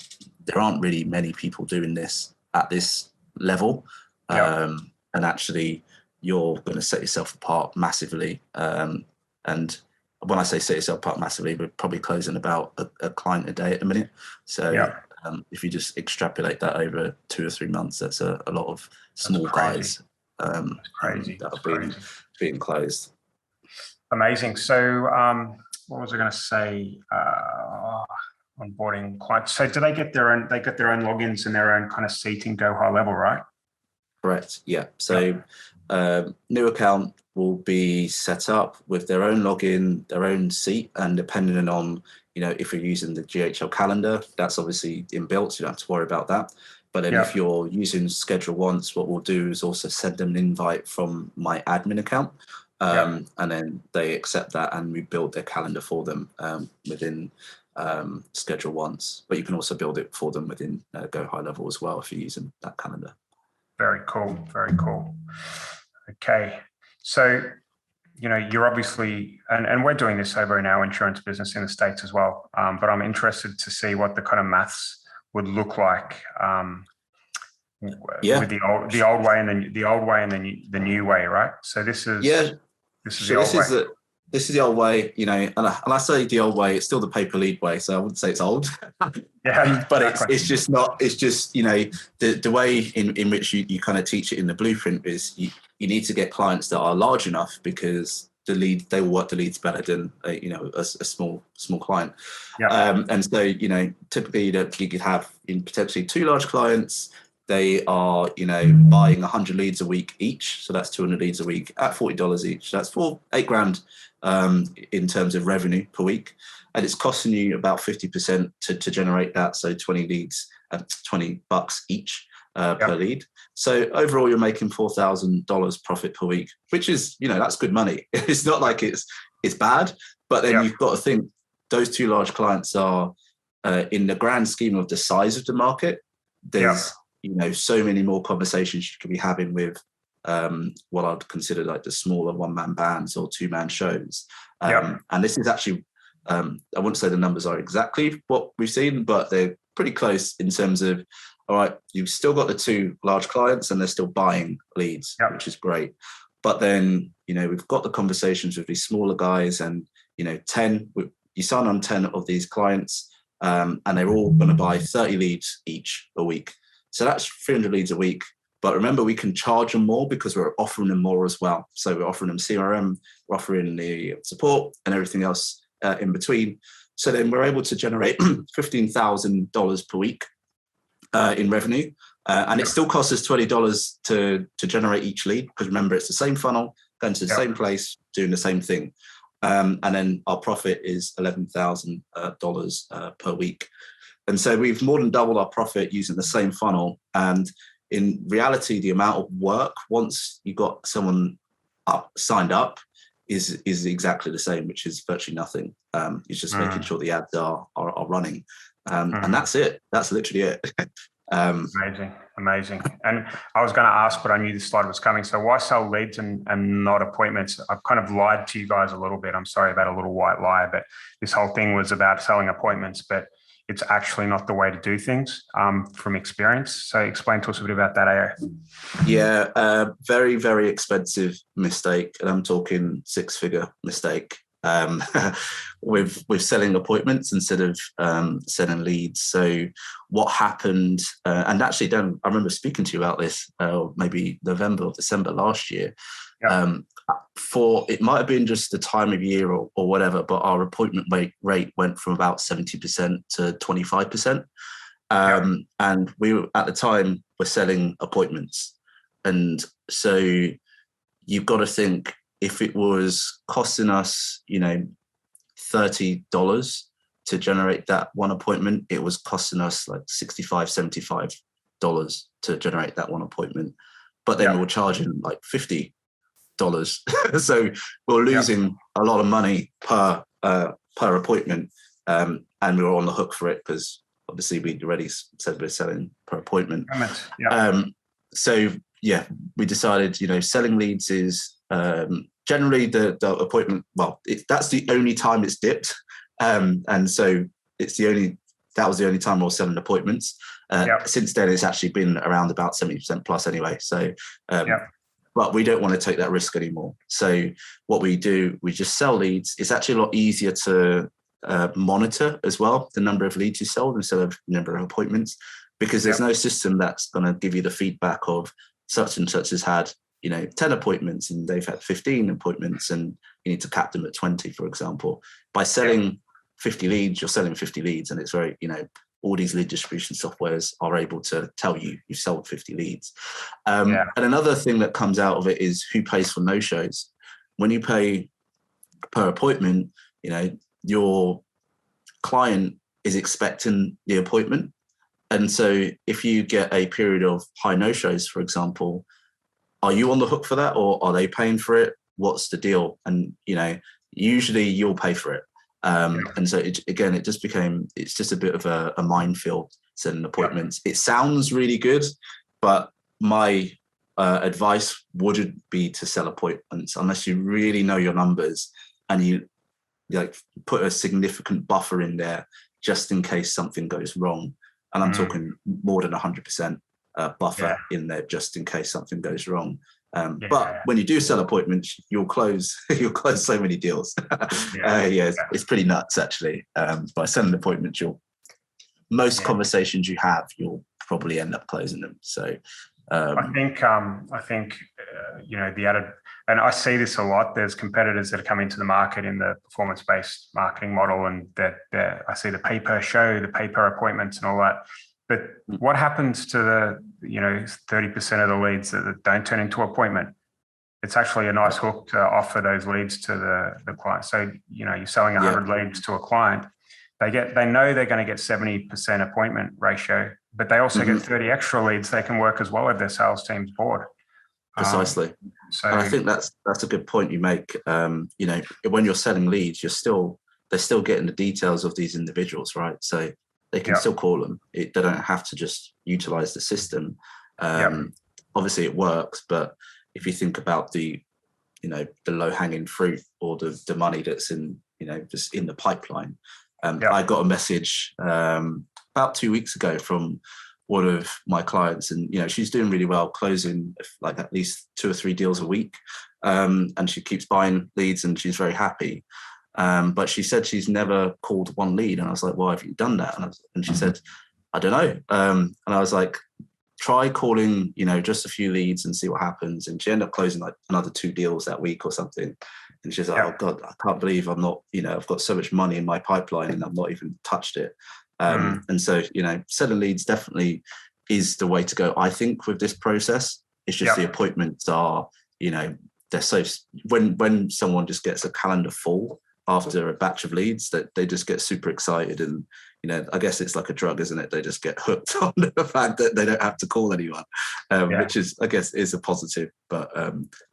really many people doing this at this level, and actually you're going to set yourself apart massively. And when I say set yourself apart massively, we're probably closing about a client a day at the minute. So. If you just extrapolate that over 2 or 3 months, that's a lot of small guys that are being closed. Amazing. So what was I going to say? Onboarding clients. So do they get their own logins and their own kind of seat in Go High Level, right? Correct. Yeah. So new account will be set up with their own login, their own seat, and depending on if you're using the GHL calendar, that's obviously inbuilt, so you don't have to worry about that. But then if you're using Schedule Once, what we'll do is also send them an invite from my admin account, and then they accept that, and we build their calendar for them within Schedule Once. But you can also build it for them within Go High Level as well if you're using that calendar. Very cool. Very cool. Okay. So, you're obviously, and we're doing this over in our insurance business in the States as well. But I'm interested to see what the kind of maths would look like with the old way and then the new way, right? So this is the old way. This is the old way, and I say the old way, it's still the paper lead way, so I wouldn't say it's old. But exactly. it's just not. It's just the way in which you kind of teach it in the blueprint is you need to get clients that are large enough because they will work the leads better than a small client. And so typically that you could have in potentially 2 large clients. They are, buying 100 leads a week each. So that's 200 leads a week at $40 each. That's $8,000 in terms of revenue per week. And it's costing you about 50% to generate that. So 20 leads at $20 each per lead. So overall, you're making $4,000 profit per week, which is, that's good money. It's not like it's bad, but then you've got to think those 2 large clients are in the grand scheme of the size of the market. There's so many more conversations you could be having with what I'd consider like the smaller one-man bands or 2-man shows. And this is actually, I wouldn't say the numbers are exactly what we've seen, but they're pretty close in terms of, all right, you've still got the 2 large clients and they're still buying leads, which is great. But then, we've got the conversations with these smaller guys and, you sign on 10 of these clients and they're all going to buy 30 leads each a week. So that's 300 leads a week. But remember, we can charge them more because we're offering them more as well. So we're offering them CRM, we're offering the support and everything else in between. So then we're able to generate $15,000 per week in revenue. And it still costs us $20 to generate each lead because remember, it's the same funnel, going to the same place, doing the same thing. And then our profit is $11,000 per week. And so we've more than doubled our profit using the same funnel. And in reality, the amount of work once you got someone signed up is exactly the same, which is virtually nothing. It's just making sure the ads are running, and that's it. That's literally it. Amazing. And I was going to ask, but I knew this slide was coming. So why sell leads and not appointments? I've kind of lied to you guys a little bit. I'm sorry about a little white lie, but this whole thing was about selling appointments, but it's actually not the way to do things from experience. So explain to us a bit about that, AO. Yeah, very, very expensive mistake. And I'm talking 6-figure mistake. With selling appointments instead of selling leads. So what happened, and actually I remember speaking to you about this maybe November or December last year. For it might have been just the time of year or whatever, but our appointment rate went from about 70% to 25%. And we were, at the time, were selling appointments. And so you've got to think, if it was costing us, $30 to generate that one appointment, it was costing us like $65, $75 to generate that one appointment. But then we were charging like $50. So we're losing a lot of money per appointment. And we were on the hook for it because obviously we'd already said we're selling per appointment. So yeah, we decided, selling leads is generally the appointment. Well, that's the only time it's dipped, and so that was the only time I was selling appointments. Since then, it's actually been around about 70% plus anyway. So, but we don't want to take that risk anymore. So what we do, we just sell leads. It's actually a lot easier to monitor as well the number of leads you sold instead of number of appointments, because there's no system that's going to give you the feedback of such and such has had 10 appointments and they've had 15 appointments and you need to cap them at 20, for example. By selling 50 leads, you're selling 50 leads, and it's very, all these lead distribution softwares are able to tell you you've sold 50 leads. And another thing that comes out of it is who pays for no-shows. When you pay per appointment, your client is expecting the appointment. And so if you get a period of high no-shows, for example, are you on the hook for that, or are they paying for it? What's the deal? And, usually you'll pay for it. And so it's just a bit of a minefield setting appointments. It sounds really good, but my advice wouldn't be to sell appointments unless you really know your numbers and you put a significant buffer in there just in case something goes wrong. And I'm talking more than 100% buffer in there just in case something goes wrong. But when you do sell appointments, you'll close so many deals. It's pretty nuts actually. By selling appointments, most conversations you have, you'll probably end up closing them. So I think the added, and I see this a lot. There's competitors that are coming to the market in the performance-based marketing model, and that I see the pay per show, the pay per appointments, and all that. But what happens to the 30% of the leads that don't turn into appointment? It's actually a nice hook to offer those leads to the client. So you're selling 100 leads to a client. They know they're going to get 70% appointment ratio, but they also get 30 extra leads they can work as well if their sales team's bored. Precisely. And I think that's a good point you make. When you're selling leads, they're still getting the details of these individuals, right? So they can still call them. They don't have to just utilize the system. Obviously it works, but if you think about the low hanging fruit or the money that's in, just in the pipeline. I got a message about 2 weeks ago from one of my clients, and she's doing really well, closing like at least 2 or 3 deals a week, and she keeps buying leads and she's very happy. But she said she's never called one lead, and I was like, "Why have you done that?" And she said, "I don't know." And I was like, "Try calling, just a few leads and see what happens." And she ended up closing like another 2 deals that week or something. And she's like, "Oh God, I can't believe I'm not, I've got so much money in my pipeline and I've not even touched it." And so, selling leads definitely is the way to go. I think with this process, it's just the appointments are, they're so, when someone just gets a calendar full after a batch of leads, that they just get super excited and, I guess it's like a drug, isn't it? They just get hooked on the fact that they don't have to call anyone, which is, I guess, is a positive, but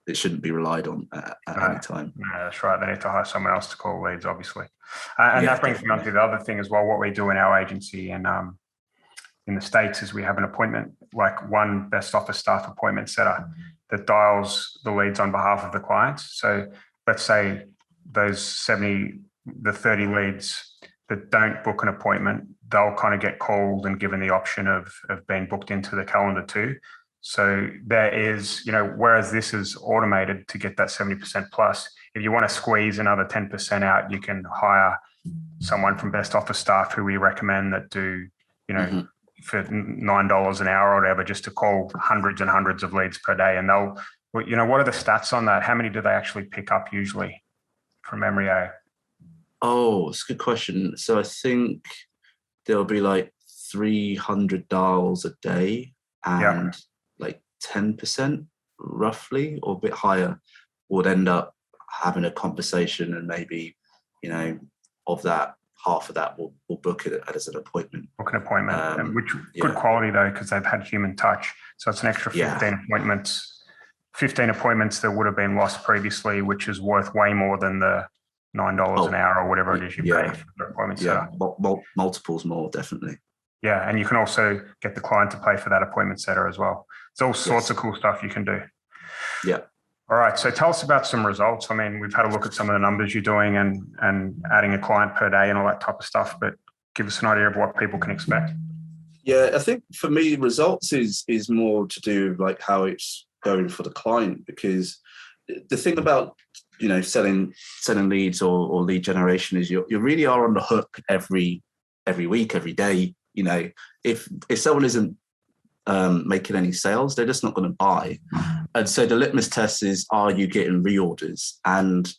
it shouldn't be relied on at any time. No, that's right. They need to hire someone else to call leads, obviously. And that brings me on to the other thing as well. What we do in our agency and in the States is we have an appointment, like one best office staff appointment setter that dials the leads on behalf of the clients. So let's say those the 30 leads that don't book an appointment, they'll kind of get called and given the option of being booked into the calendar too. So there is, whereas this is automated to get that 70% plus, if you want to squeeze another 10% out, you can hire someone from best office staff who we recommend that do, for $9 an hour or whatever, just to call hundreds and hundreds of leads per day. And they'll, what are the stats on that? How many do they actually pick up usually from memory? Oh, it's a good question. So I think there'll be like 300 dials a day, and like 10% roughly, or a bit higher, would end up having a conversation, and maybe, of that, half of that will book it as an appointment. Book an appointment, which good quality though, because they've had human touch. So it's an extra 15 appointments. 15 appointments that would have been lost previously, which is worth way more than the $9 an hour or whatever it is you pay for the appointment. Multiples more, definitely. Yeah, and you can also get the client to pay for that appointment setter as well. It's all sorts of cool stuff you can do. Yeah. All right, so tell us about some results. I mean, we've had a look at some of the numbers you're doing and adding a client per day and all that type of stuff, but give us an idea of what people can expect. Yeah, I think for me, results is more to do with like how it's going for the client, because the thing about selling leads or lead generation is you really are on the hook every week, every day. If someone isn't making any sales, they're just not going to buy. And so the litmus test is, are you getting reorders? And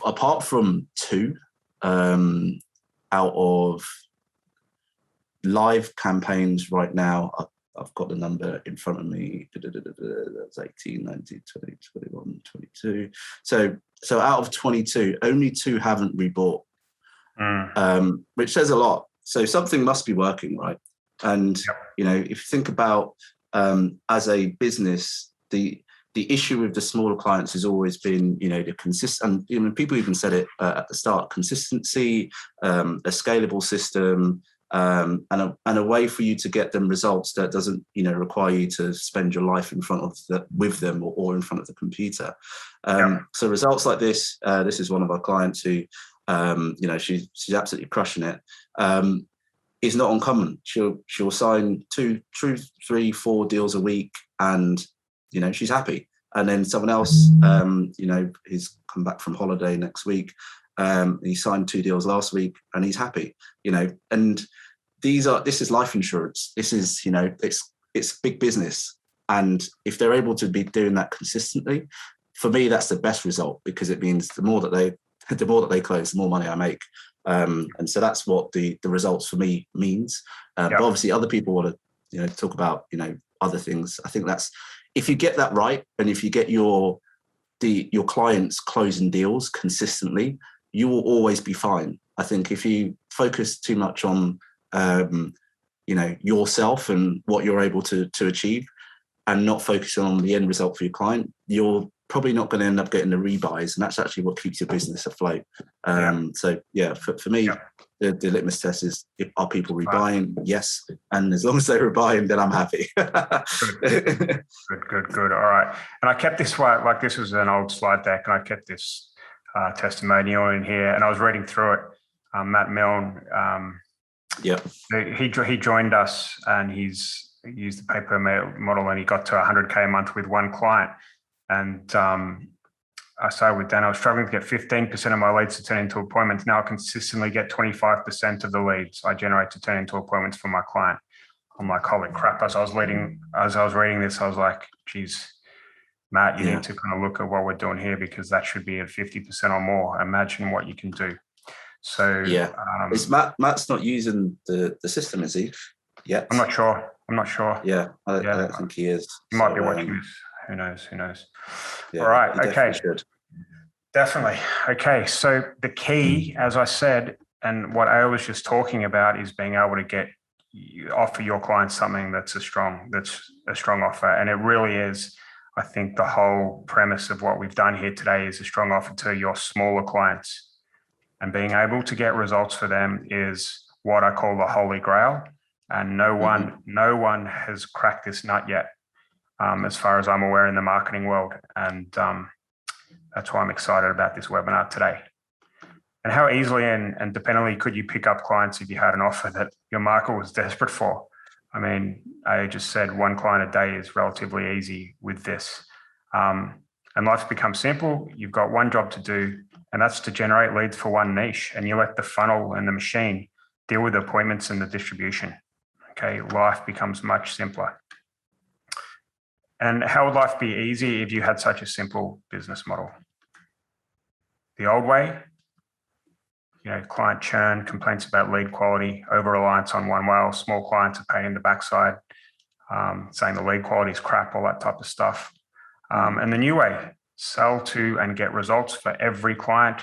apart from 2 out of live campaigns right now, I've got the number in front of me. That's 18, 19, 20, 21, 22. So out of 22, only 2 haven't rebought, which says a lot. So something must be working, right? And if you think about as a business, the issue with the smaller clients has always been, the consistent. People even said it at the start: consistency, a scalable system. And a way for you to get them results that doesn't, require you to spend your life in front of with them or in front of the computer. So results like this, this is one of our clients who, she's absolutely crushing it. Is not uncommon. She'll sign 2, 3, 4 deals a week, and she's happy. And then someone else, he's come back from holiday next week. He signed 2 deals last week, and he's happy. And this is life insurance. This is, it's big business. And if they're able to be doing that consistently, for me, that's the best result, because it means the more that they close, the more money I make. And so that's what the results for me means. But obviously other people want to, talk about, other things. I think that's, if you get that right, and if you get your clients closing deals consistently, you will always be fine. I think if you focus too much on, yourself and what you're able to achieve, and not focusing on the end result for your client, you're probably not going to end up getting the rebuys, and that's actually what keeps your business afloat. So for me, the litmus test is, are people rebuying? Yes, and as long as they're rebuying, then I'm happy. Good. All right, and I kept this one, like this was an old slide deck, and I kept this testimonial in here, and I was reading through it. Matt Milne, he joined us, and he's used the pay per model, and he got to 100K a month with one client. And I started with Dan. I was struggling to get 15% of my leads to turn into appointments. Now I consistently get 25% of the leads I generate to turn into appointments for my client. I'm like, holy crap! As I was reading this, I was like, geez, Matt, you need to kind of look at what we're doing here, because that should be at 50% or more. Imagine what you can do. So is Matt's not using the system, is he? Yeah, I'm not sure. Yeah, I don't think he is. He might be watching this. Who knows? Yeah, all right. Okay. Definitely. Okay. So the key, as I said, and what Ale was just talking about is being able to offer your clients something that's a strong offer. And it really is, I think the whole premise of what we've done here today is a strong offer to your smaller clients. And being able to get results for them is what I call the Holy Grail. And no one has cracked this nut yet, as far as I'm aware in the marketing world. And that's why I'm excited about this webinar today. And how easily and dependently could you pick up clients if you had an offer that your market was desperate for? I mean, I just said one client a day is relatively easy with this. And life's become simple. You've got one job to do, and that's to generate leads for one niche. And you let the funnel and the machine deal with the appointments and the distribution. Okay, life becomes much simpler. And how would life be easy if you had such a simple business model? The old way, client churn, complaints about lead quality, over-reliance on one whale, small clients are pain in the backside, saying the lead quality is crap, all that type of stuff. And the new way, sell to and get results for every client,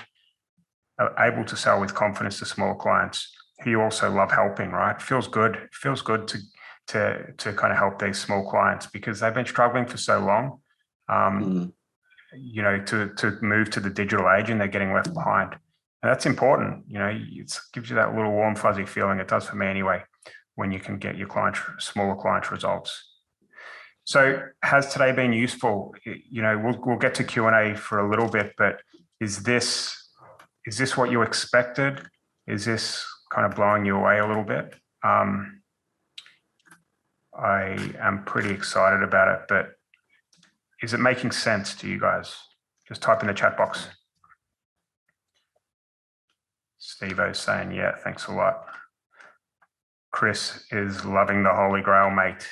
able to sell with confidence to small clients who you also love helping, right? It feels good. It feels good to kind of help these small clients because they've been struggling for so long, to move to the digital age and they're getting left behind. And that's important. It gives you that little warm, fuzzy feeling. It does for me anyway, when you can get your smaller client results. So has today been useful? We'll get to Q&A for a little bit, but is this what you expected? Is this kind of blowing you away a little bit? I am pretty excited about it, but is it making sense to you guys? Just type in the chat box. Steve-O's saying, yeah, thanks a lot. Chris is loving the Holy Grail, mate.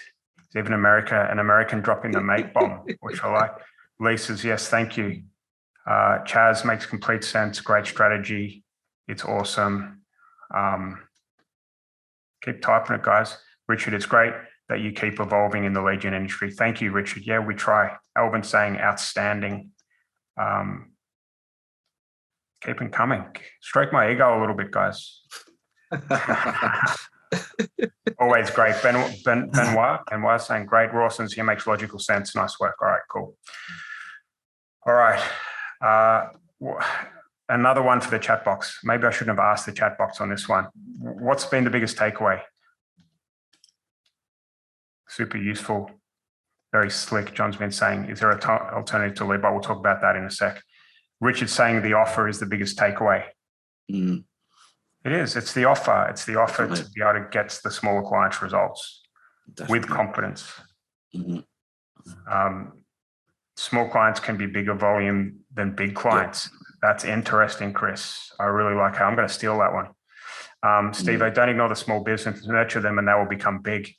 There's even an American dropping the mate bomb, which I like. Lisa's, yes, thank you. Chaz makes complete sense. Great strategy. It's awesome. Keep typing it, guys. Richard, it's great that you keep evolving in the lead gen industry. Thank you, Richard. Yeah, we try. Alvin saying outstanding. Keep them coming. Stroke my ego a little bit, guys. Always great. Benoit saying great. Rawson's here makes logical sense. Nice work. All right, cool. All right. Another one for the chat box. Maybe I shouldn't have asked the chat box on this one. What's been the biggest takeaway? Super useful. Very slick. John's been saying, is there an alternative to lead? But we'll talk about that in a sec. Richard's saying the offer is the biggest takeaway. It is. It's the offer. It's the offer to be able to get the smaller clients results with confidence. Small clients can be bigger volume than big clients. That's interesting, Chris. I really like how I'm going to steal that one. Steve, don't ignore the small business, nurture them and they will become big.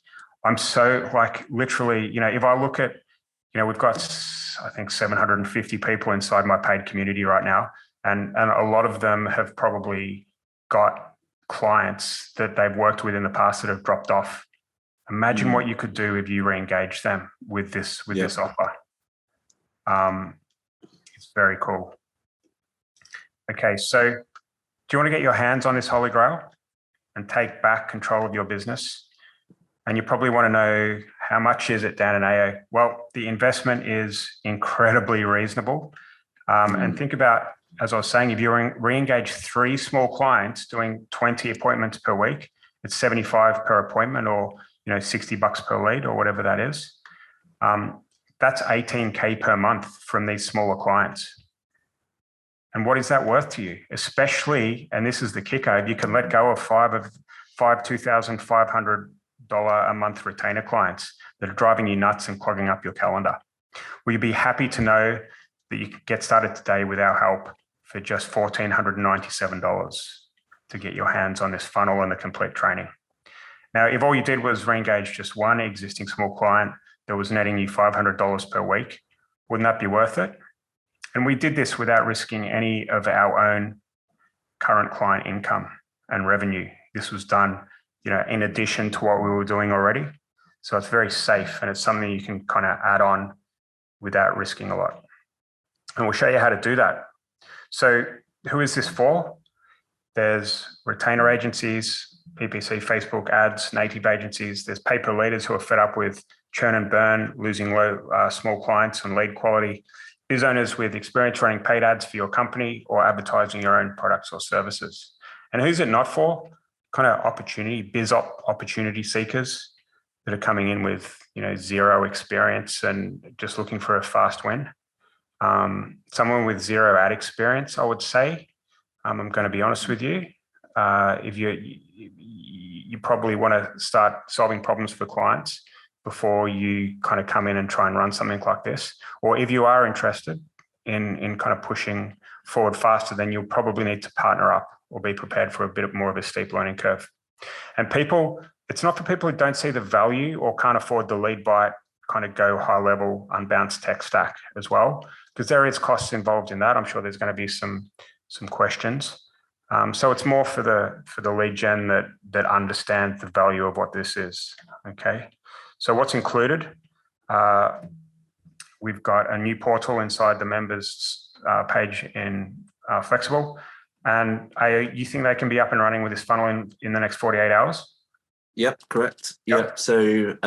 I'm so literally, if I look at, we've got, I think 750 people inside my paid community right now. And a lot of them have probably got clients that they've worked with in the past that have dropped off. Imagine what you could do if you re-engage them with this offer. It's very cool. Okay, so do you want to get your hands on this Holy Grail and take back control of your business? And you probably want to know, how much is it, Dan and AO? Well, the investment is incredibly reasonable. And think about, as I was saying, if you re-engage 3 small clients doing 20 appointments per week, it's 75 per appointment or, $60 per lead or whatever that is. That's 18K per month from these smaller clients. And what is that worth to you? Especially, and this is the kicker, if you can let go of five $2,500 a month retainer clients that are driving you nuts and clogging up your calendar. Will you be happy to know that you can get started today with our help for just $1,497 to get your hands on this funnel and the complete training? Now, if all you did was re-engage just one existing small client that was netting you $500 per week, wouldn't that be worth it? And we did this without risking any of our own current client income and revenue. This was done, in addition to what we were doing already. So it's very safe and it's something you can kind of add on without risking a lot. And we'll show you how to do that. So who is this for? There's retainer agencies, PPC, Facebook ads, native agencies. There's paper leaders who are fed up with churn and burn, losing small clients and lead quality. Biz owners with experience running paid ads for your company or advertising your own products or services. And who's it not for? Kind of opportunity seekers that are coming in with zero experience and just looking for a fast win. Someone with zero ad experience, I would say. I'm going to be honest with you. If you probably want to start solving problems for clients before you kind of come in and try and run something like this. Or if you are interested in kind of pushing forward faster, then you'll probably need to partner up or be prepared for a bit more of a steep learning curve. And it's not for people who don't see the value or can't afford the lead bite, kind of go high level, unbounced tech stack as well, because there is costs involved in that. I'm sure there's going to be some questions. So it's more for the lead gen that understand the value of what this is. Okay. So what's included? We've got a new portal inside the members page in Flexxable. And you think they can be up and running with this funnel in the next 48 hours? Yep, correct. Yep. So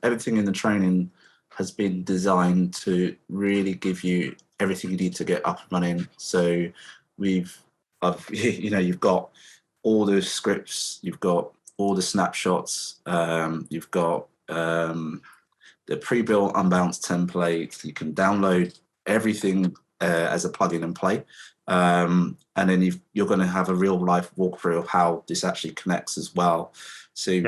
everything in the training has been designed to really give you everything you need to get up and running. So you've got all the scripts, you've got all the snapshots, you've got the pre-built unbounced template. You can download everything as a plugin and play. And then you're going to have a real life walkthrough of how this actually connects as well. So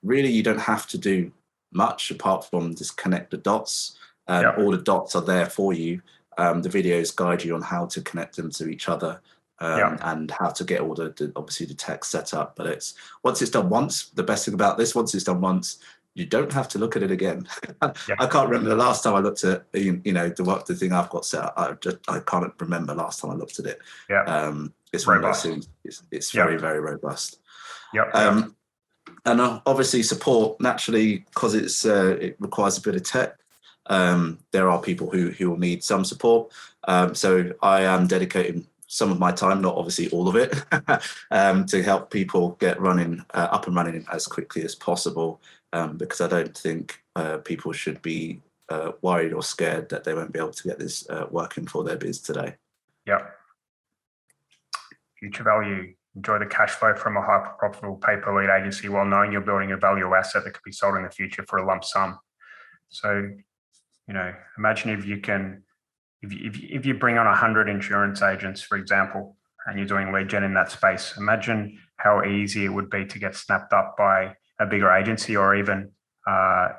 really, you don't have to do much apart from just connect the dots. All the dots are there for you. The videos guide you on how to connect them to each other and how to get all obviously the text set up. But once it's done once, the best thing about this, once it's done once, you don't have to look at it again. I can't remember the last time I looked at the thing I've got set up. I can't remember last time I looked at it. It's one of those things. It's very, very robust. And obviously support naturally, because it requires a bit of tech. There are people who will need some support. So I am dedicating some of my time, not obviously all of it, to help people get up and running as quickly as possible. Because I don't think people should be worried or scared that they won't be able to get this working for their biz today. Future value. Enjoy the cash flow from a hyper profitable pay-per lead agency while knowing you're building a value asset that could be sold in the future for a lump sum. So, imagine if you bring on 100 insurance agents, for example, and you're doing lead gen in that space, imagine how easy it would be to get snapped up by a bigger agency or even, an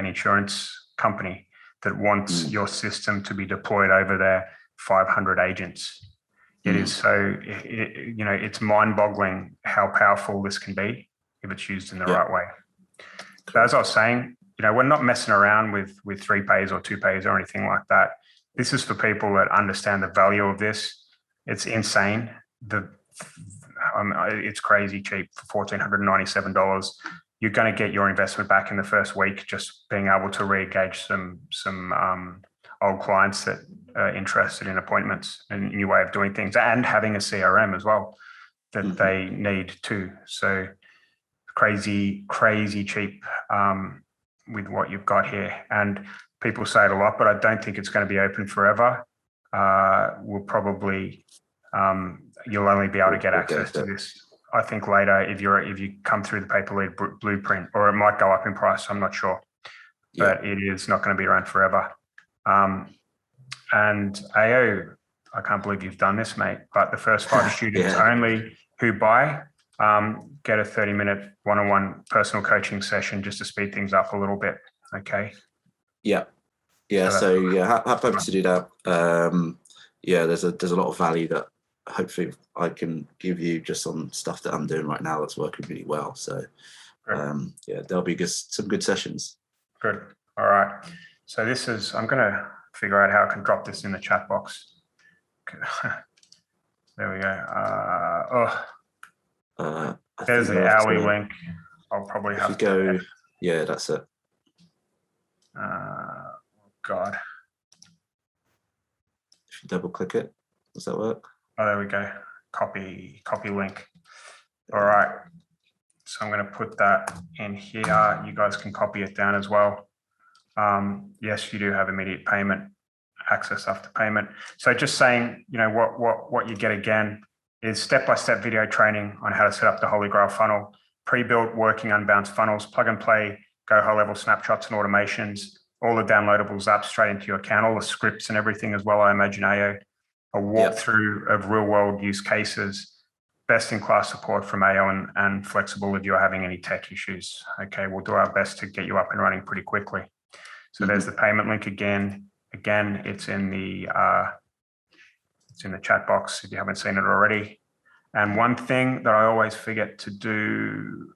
insurance company that wants your system to be deployed over their 500 agents. It is so, it's mind-boggling how powerful this can be if it's used in the right way. So as I was saying, we're not messing around with 3Pays or 2Pays or anything like that. This is for people that understand the value of this. It's insane. It's crazy cheap for $1,497. You're going to get your investment back in the first week, just being able to re-engage some old clients that are interested in appointments and a new way of doing things, and having a CRM as well that they need too. So crazy cheap with what you've got here. And people say it a lot, but I don't think it's going to be open forever. We'll probably you'll only be able to get access to this, I think, later if you come through the paper lead blueprint, or it might go up in price. I'm not sure, but it is not going to be around forever. And AO, I can't believe you've done this, mate, but the first 5 students only who buy get a 30-minute one-on-one personal coaching session just to speed things up a little bit. Okay. So happy to do that. There's a lot of value that hopefully I can give you just on stuff that I'm doing right now that's working really well. So there'll be some good sessions. Good. All right. So I'm going to figure out how I can drop this in the chat box. There we go. There's the hourly link. I'll probably have to go. Yeah, that's it. God. If you double click it, does that work? Oh, there we go. copy link. All right. So I'm going to put that in here. You guys can copy it down as well. Yes, you do have immediate payment access after payment. So just saying, you know, what you get again is step-by-step video training on how to set up the Holy Grail funnel, pre-built working unbounced funnels, plug and play, go high-level snapshots and automations, all the downloadables up straight into your account, all the scripts and everything as well, I imagine, AO, a walkthrough of real-world use cases, best-in-class support from AO and Flexxable if you're having any tech issues. Okay, we'll do our best to get you up and running pretty quickly. So there's the payment link again. Again, it's in the chat box if you haven't seen it already. And one thing that I always forget to do,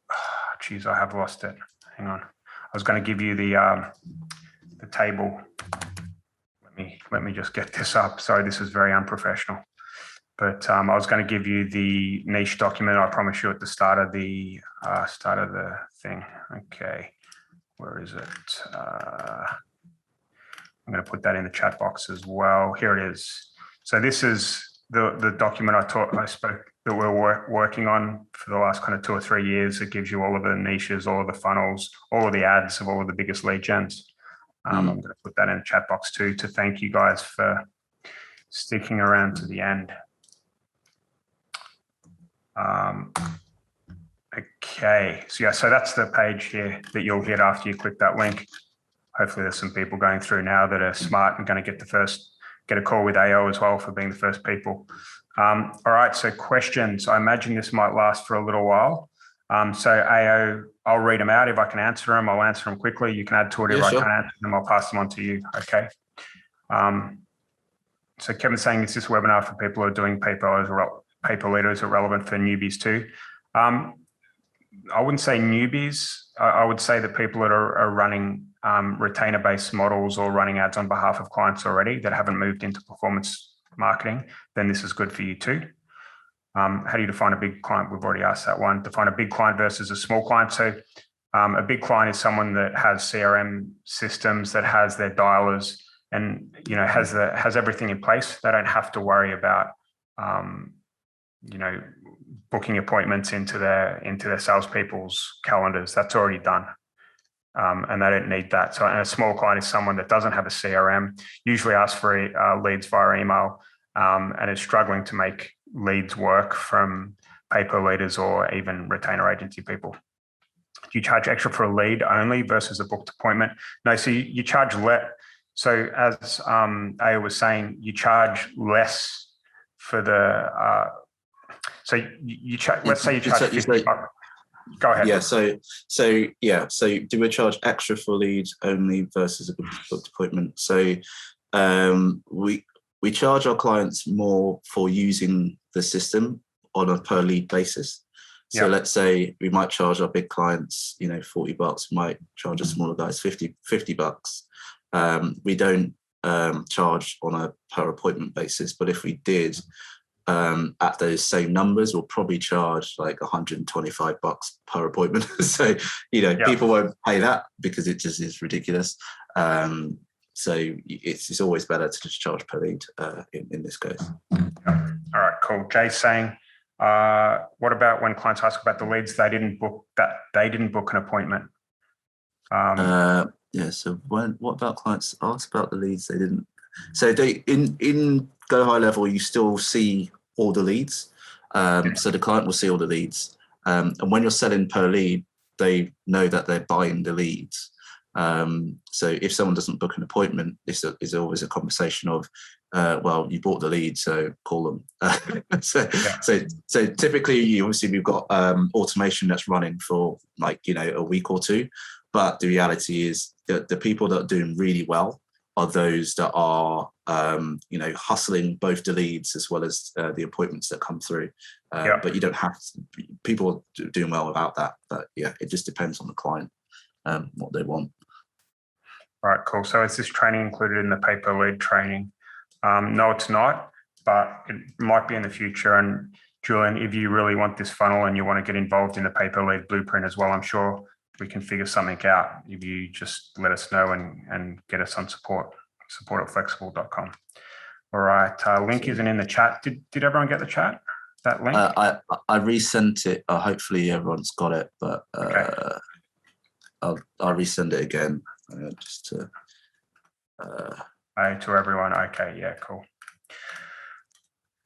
geez, I have lost it. Hang on. I was going to give you the table. Let me just get this up. Sorry, this is very unprofessional. But I was going to give you the niche document. I promised you at the start of the thing. Okay, where is it? I'm going to put that in the chat box as well. Here it is. So this is the document I spoke that we're working on for the last kind of 2 or 3 years. It gives you all of the niches, all of the funnels, all of the ads of all of the biggest lead gens. I'm going to put that in the chat box too to thank you guys for sticking around to the end. Okay, so yeah, so that's the page here that you'll hit after you click that link. Hopefully there's some people going through now that are smart and going to get a call with AO as well for being the first people. All right, so questions. I imagine this might last for a little while. So AO, I'll read them out. If I can answer them, I'll answer them quickly. You can add to it. If I can't answer them, I'll pass them on to you. Okay. So Kevin's saying, is this webinar for people who are doing paper leaders are relevant for newbies too? I wouldn't say newbies. I would say that people that are running retainer-based models or running ads on behalf of clients already that haven't moved into performance marketing, then this is good for you too. How do you define a big client? We've already asked that one. Define a big client versus a small client. So a big client is someone that has CRM systems, that has their dialers, and has everything in place. They don't have to worry about booking appointments into their salespeople's calendars. That's already done. And they don't need that. So a small client is someone that doesn't have a CRM, usually asks for leads via email, and is struggling to make leads work from paper leaders or even retainer agency people. Do you charge extra for a lead only versus a booked appointment? No, so you charge less. So as Aya was saying, you charge less for the, so you charge, let's say you charge 50 bucks. Go ahead. Yeah. So do we charge extra for leads only versus a booked appointment? So we charge our clients more for using the system on a per lead basis. So let's say we might charge our big clients, $40, might charge our smaller guys $50. We don't charge on a per appointment basis, but if we did, at those same numbers, we'll probably charge like $125 per appointment. So, people won't pay that because it just is ridiculous. So it's always better to just charge per lead in this case. All right, cool. Jay's saying, what about when clients ask about the leads, they didn't book an appointment? So what about clients ask about the leads they didn't? So they in Go High Level, you still see all the leads. So the client will see all the leads. And when you're selling per lead, they know that they're buying the leads. So if someone doesn't book an appointment, this is always a conversation of, well, you bought the lead, so call them. So typically, obviously, we've got automation that's running for a week or two. But the reality is that the people that are doing really well are those that are, hustling both the leads as well as the appointments that come through. But you don't have to, people are doing well without that. But yeah, it just depends on the client, what they want. All right, cool. So is this training included in the paper lead training? No, it's not, but it might be in the future. And Julian, if you really want this funnel and you want to get involved in the paper lead blueprint as well, I'm sure we can figure something out if you just let us know and get us on support at flexxable.com. All right, link isn't in the chat. Did everyone get the chat? that link? I resent it. Hopefully everyone's got it, but Okay. I'll resend it again just to. To everyone. Okay, yeah, cool.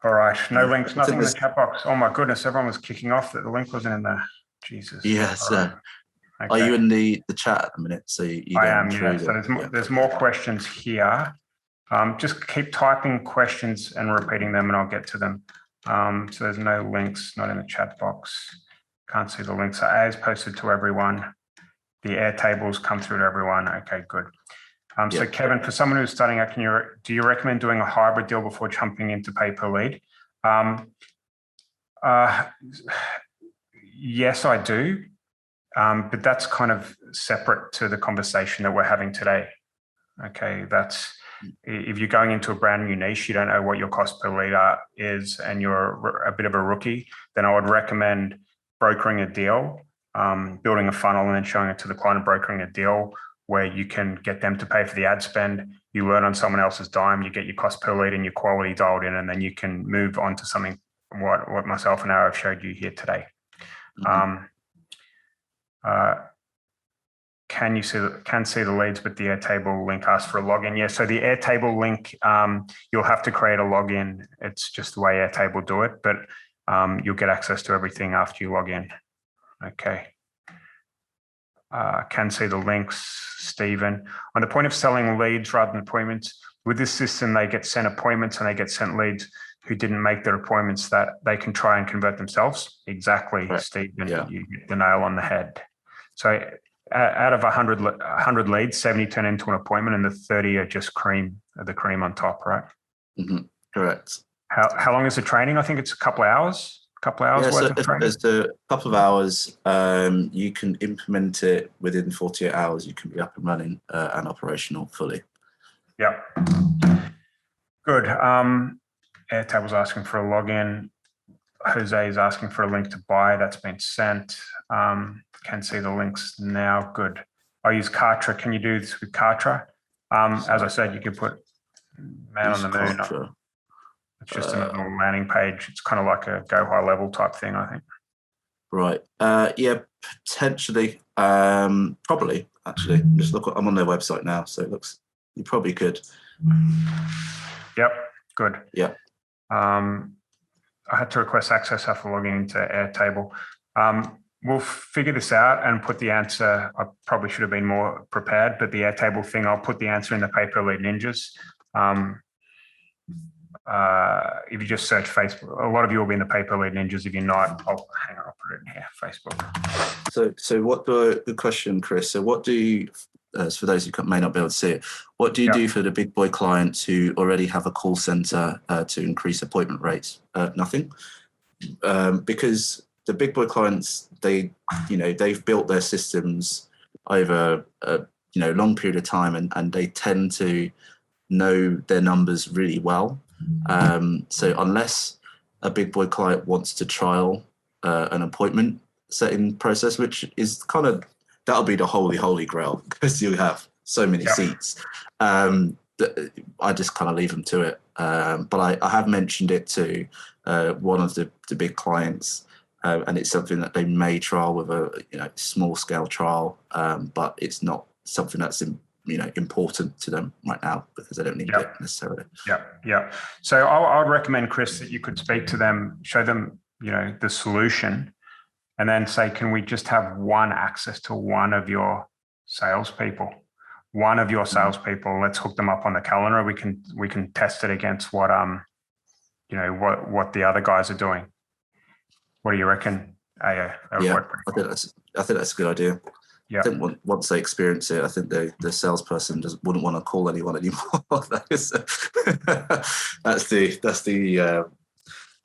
All right, no links, nothing in the chat box. Oh my goodness, everyone was kicking off that the link wasn't in there. Jesus. Yes. Right. Okay. Are you in the chat at the minute? So you I don't am, yeah. So there's more questions here. Just keep typing questions and repeating them and I'll get to them. So there's no links, not in the chat box. Can't see the links. So A is posted to everyone. The Airtables come through to everyone. Okay, good. So Kevin, for someone who's starting out, do you recommend doing a hybrid deal before jumping into pay per lead? Yes, I do. But that's kind of separate to the conversation that we're having today. Okay, that's if you're going into a brand new niche, you don't know what your cost per lead is, and you're a bit of a rookie, then I would recommend brokering a deal, building a funnel, and then showing it to the client and brokering a deal where you can get them to pay for the ad spend. You learn on someone else's dime, you get your cost per lead and your quality dialed in, and then you can move on to something what myself and Aaron have showed you here today. Mm-hmm. Can see the leads, but the Airtable link asks for a login. Yeah, so the Airtable link, you'll have to create a login. It's just the way Airtable do it, but you'll get access to everything after you log in. Okay. Can see the links, Stephen. On the point of selling leads rather than appointments, with this system, they get sent appointments and they get sent leads who didn't make their appointments that they can try and convert themselves. Exactly, right. Stephen, yeah. You hit the nail on the head. So out of 100 leads, 70 turn into an appointment and the 30 are just the cream on top, right? Mm-hmm. Correct. How long is the training? I think it's a couple of hours. Yeah, so if there's a couple of hours, you can implement it within 48 hours. You can be up and running and operational fully. Yeah. Good. Airtable's asking for a login. Jose is asking for a link to buy. That's been sent. Can see the links now. Good. I use Kartra. Can you do this with Kartra? As I said, you can put man on the moon. Kartra. It's just another landing page. It's kind of like a go high level type thing, I think. Right. Yeah, potentially. Probably, actually. Just look. I'm on their website now, so it looks. You probably could. Yep. Good. Yeah. I had to request access after logging into Airtable. We'll figure this out and put the answer. I probably should have been more prepared, but the Airtable thing, I'll put the answer in the pay per lead ninjas. If you just search Facebook, a lot of you will be in the pay per lead ninjas. If you're not, I'll put it in here, Facebook. So what good question, Chris. So what do you, for those who may not be able to see it, what do you do for the big boy clients who already have a call center to increase appointment rates? Nothing, because the big boy clients, they've built their systems over a long period of time, and they tend to know their numbers really well. So unless a big boy client wants to trial an appointment setting process, which is that'll be the holy grail because you have so many seats. I just kind of leave them to it. But I have mentioned it to one of the big clients, and it's something that they may trial with a small scale trial, but it's not something that's important to them right now because they don't need it necessarily. Yeah. So I would recommend, Chris, that you could speak to them, show them the solution, and then say, can we just have one access to one of your salespeople? Let's hook them up on the calendar. We can test it against what what the other guys are doing. What do you reckon? I think that's a good idea. Yeah. I think once they experience it, I think the salesperson wouldn't want to call anyone anymore. That's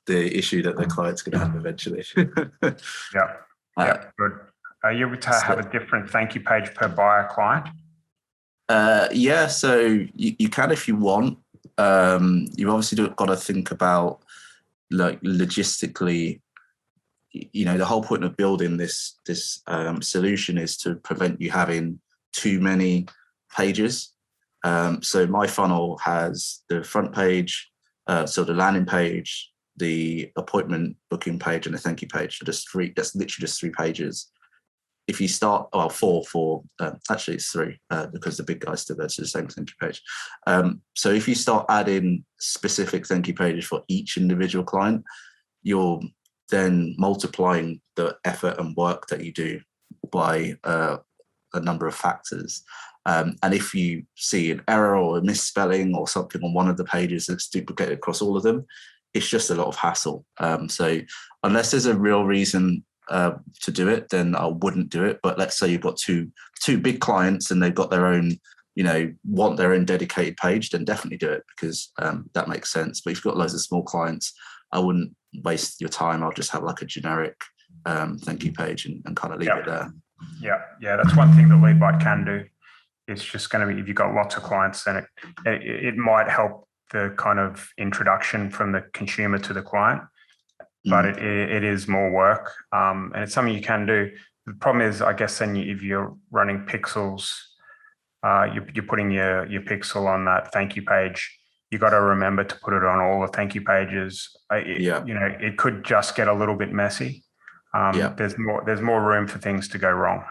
the issue that the client's going to have eventually. Good. Are you able to have a different thank you page per buyer client? Yeah, so you can if you want. You've obviously got to think about logistically. The whole point of building this solution is to prevent you having too many pages. So my funnel has the front page, so the landing page, the appointment booking page and the thank you page. So just three. That's literally just 3 pages. If you start, well, four, actually it's 3 because the big guys still go to the same thank you page. So if you start adding specific thank you pages for each individual client, you're then multiplying the effort and work that you do by a number of factors. And if you see an error or a misspelling or something on one of the pages that's duplicated across all of them, it's just a lot of hassle. So unless there's a real reason to do it, then I wouldn't do it. But let's say you've got two big clients and they've got their own, want their own dedicated page, then definitely do it, because that makes sense. But if you've got loads of small clients, I wouldn't waste your time. I'll just have like a generic thank you page and kind of leave it there. Yeah, that's one thing that Leadbite can do. It's just going to be, if you've got lots of clients, then it might help the kind of introduction from the consumer to the client, but it is more work, and it's something you can do. The problem is, I guess, then if you're running pixels, you're putting your pixel on that thank you page. You got to remember to put it on all the thank you pages. It could just get a little bit messy. There's more room for things to go wrong.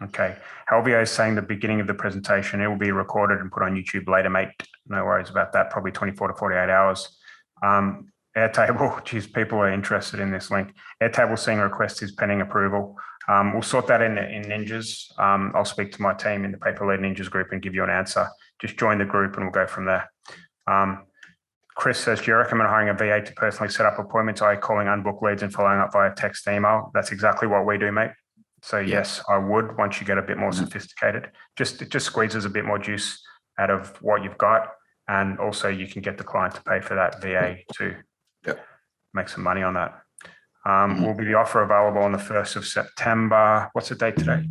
Okay. Halvio is saying the beginning of the presentation, it will be recorded and put on YouTube later, mate. No worries about that. Probably 24 to 48 hours. Airtable, geez, people are interested in this link. Airtable saying request is pending approval. We'll sort that in Ninjas. I'll speak to my team in the Paper-Led Ninjas group and give you an answer. Just join the group and we'll go from there. Chris says, do you recommend hiring a VA to personally set up appointments, i.e. calling unbooked leads and following up via text email? That's exactly what we do, mate. So yes, I would, once you get a bit more sophisticated. It just squeezes a bit more juice out of what you've got. And also you can get the client to pay for that VA to make some money on that. Will be the offer available on the 1st of September. What's the date today?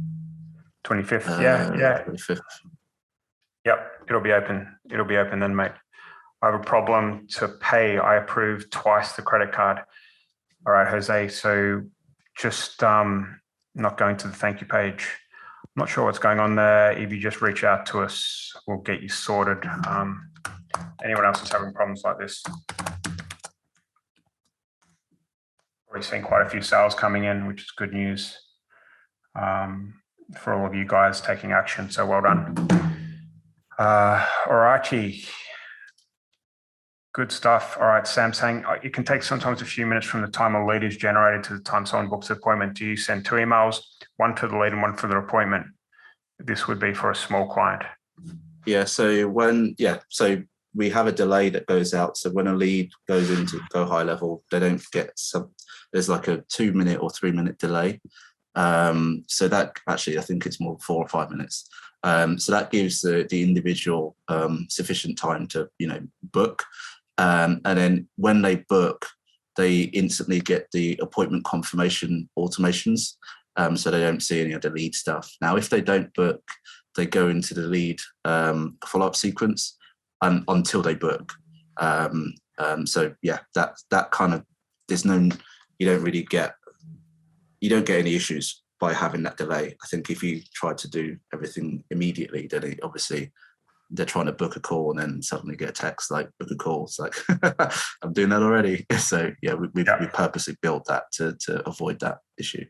25th. 25th. Yep, it'll be open. It'll be open then, mate. I have a problem to pay. I approved twice the credit card. All right, Jose. So just not going to the thank you page. I'm not sure what's going on there. If you just reach out to us, we'll get you sorted. Anyone else is having problems like this? We've seen quite a few sales coming in, which is good news for all of you guys taking action. So well done. All righty. Good stuff. All right, Sam saying it can take sometimes a few minutes from the time a lead is generated to the time someone books the appointment. Do you send 2 emails, one for the lead and one for the appointment? This would be for a small client. So we have a delay that goes out. So when a lead goes into Go High Level, they don't get there's like a 2-minute or 3-minute delay. So that actually, I think it's more 4 or 5 minutes. So that gives the individual sufficient time to, book. And then when they book, they instantly get the appointment confirmation automations. So they don't see any of the lead stuff. Now, if they don't book, they go into the lead follow-up sequence until they book. So yeah, that kind of, you don't get any issues by having that delay. I think if you try to do everything immediately, then obviously they're trying to book a call and then suddenly get a text like book a call. It's like, I'm doing that already. So yeah, we purposely built that to avoid that issue.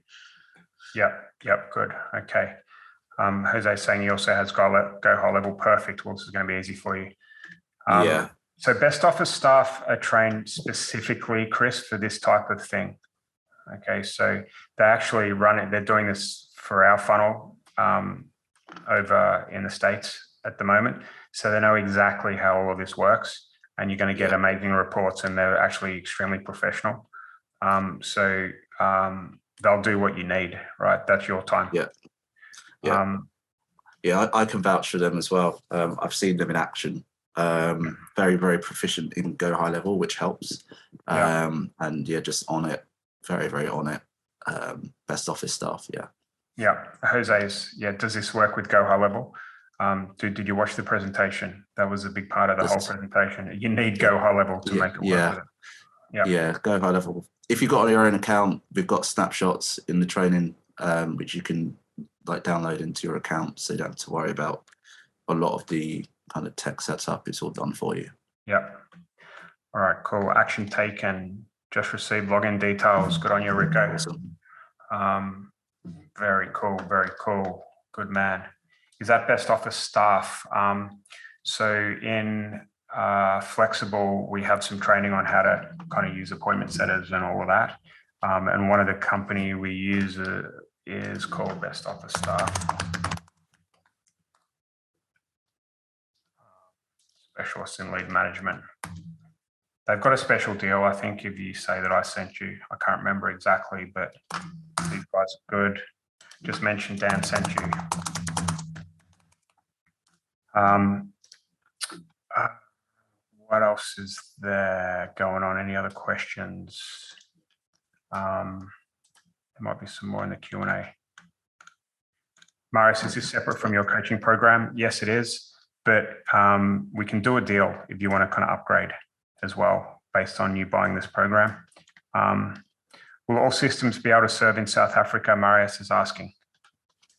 Yep, good. Okay. Jose saying he also has Go High Level perfect. Well, this is going to be easy for you. So best office staff are trained specifically, Chris, for this type of thing. Okay, so they actually run it. They're doing this for our funnel over in the States at the moment. So they know exactly how all of this works, and you're going to get amazing reports, and they're actually extremely professional. So they'll do what you need, right? That's your time. I can vouch for them as well. I've seen them in action. Very, very proficient in Go High Level, which helps. And just on it. Very, very on it. Best office staff, Jose's, does this work with Go High Level? Did you watch the presentation? That was a big part of the whole presentation. You need Go High Level to make it work with it. Go High Level. If you've got on your own account, we've got snapshots in the training, which you can download into your account, so you don't have to worry about a lot of the kind of tech setup. It's all done for you. All right, cool. Action taken. Just received login details. Good on you, Rico. Awesome. Very cool. Very cool. Good man. Is that best office staff? So in Flexxable, we have some training on how to kind of use appointment setters and all of that. And one of the company we use is called Best Office Staff. Specialist in lead management. They've got a special deal, I think, if you say that I sent you. I can't remember exactly, but these guys are good. Just mentioned Dan sent you. What else is there going on? Any other questions? There might be some more in the Q&A. Marius, is this separate from your coaching program? Yes, it is. But we can do a deal if you want to kind of upgrade as well, based on you buying this program. Will all systems be able to serve in South Africa? Marius is asking.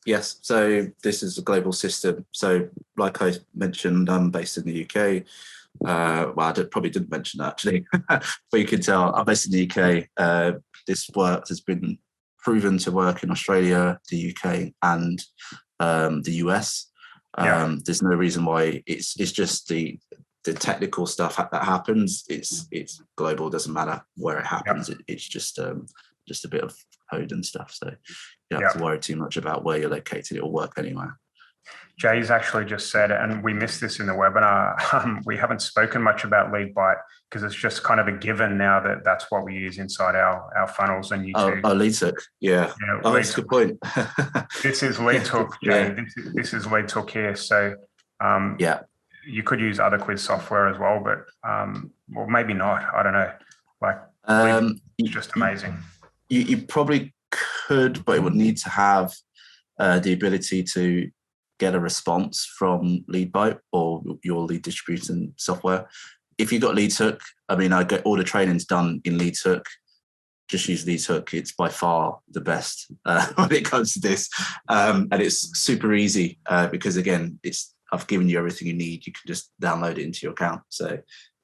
Yes, so this is a global system. So like I mentioned, I'm based in the UK. Well, I probably didn't mention that actually, but you can tell I'm based in the UK. This work has been proven to work in Australia, the UK, and the US. There's no reason why it's just the technical stuff that happens. It's global. Doesn't matter where it happens. It's just a bit of code and stuff. So you don't have to worry too much about where you're located. It'll work anywhere. Jay's actually just said, and we missed this in the webinar, we haven't spoken much about LeadByte because it's just kind of a given now that that's what we use inside our funnels and YouTube. Oh, LeadTook. Yeah. That's a good point. This is LeadTook, Jay. Yeah. This is LeadTook here. So you could use other quiz software as well, but well, maybe not. I don't know. Like it's just amazing. You probably could, but it would need to have the ability to get a response from LeadByte or your lead distribution software. If you've got LeadTook, I mean, I get all the trainings done in LeadTook. Just use LeadTook. It's by far the best when it comes to this. And it's super easy because, again, I've given you everything you need. You can just download it into your account. So,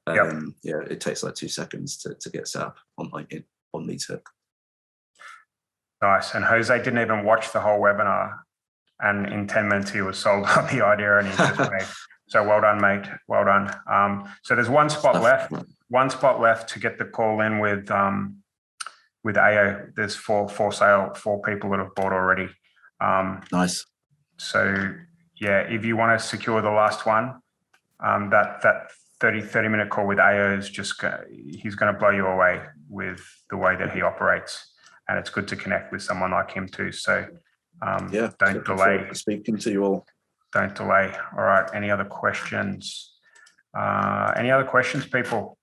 it takes like 2 seconds to get set up on LeadTook. Nice. And Jose didn't even watch the whole webinar. And in 10 minutes, he was sold on the idea and he just made. So well done, mate. Well done. So there's one spot left. One spot left to get the call in with AO. There's four people that have bought already. Nice. So yeah, if you want to secure the last one, that 30-minute call with AO is he's going to blow you away with the way that he operates. And it's good to connect with someone like him too. So don't delay. Speaking to you all. Don't delay. All right. Any other questions? Any other questions, people?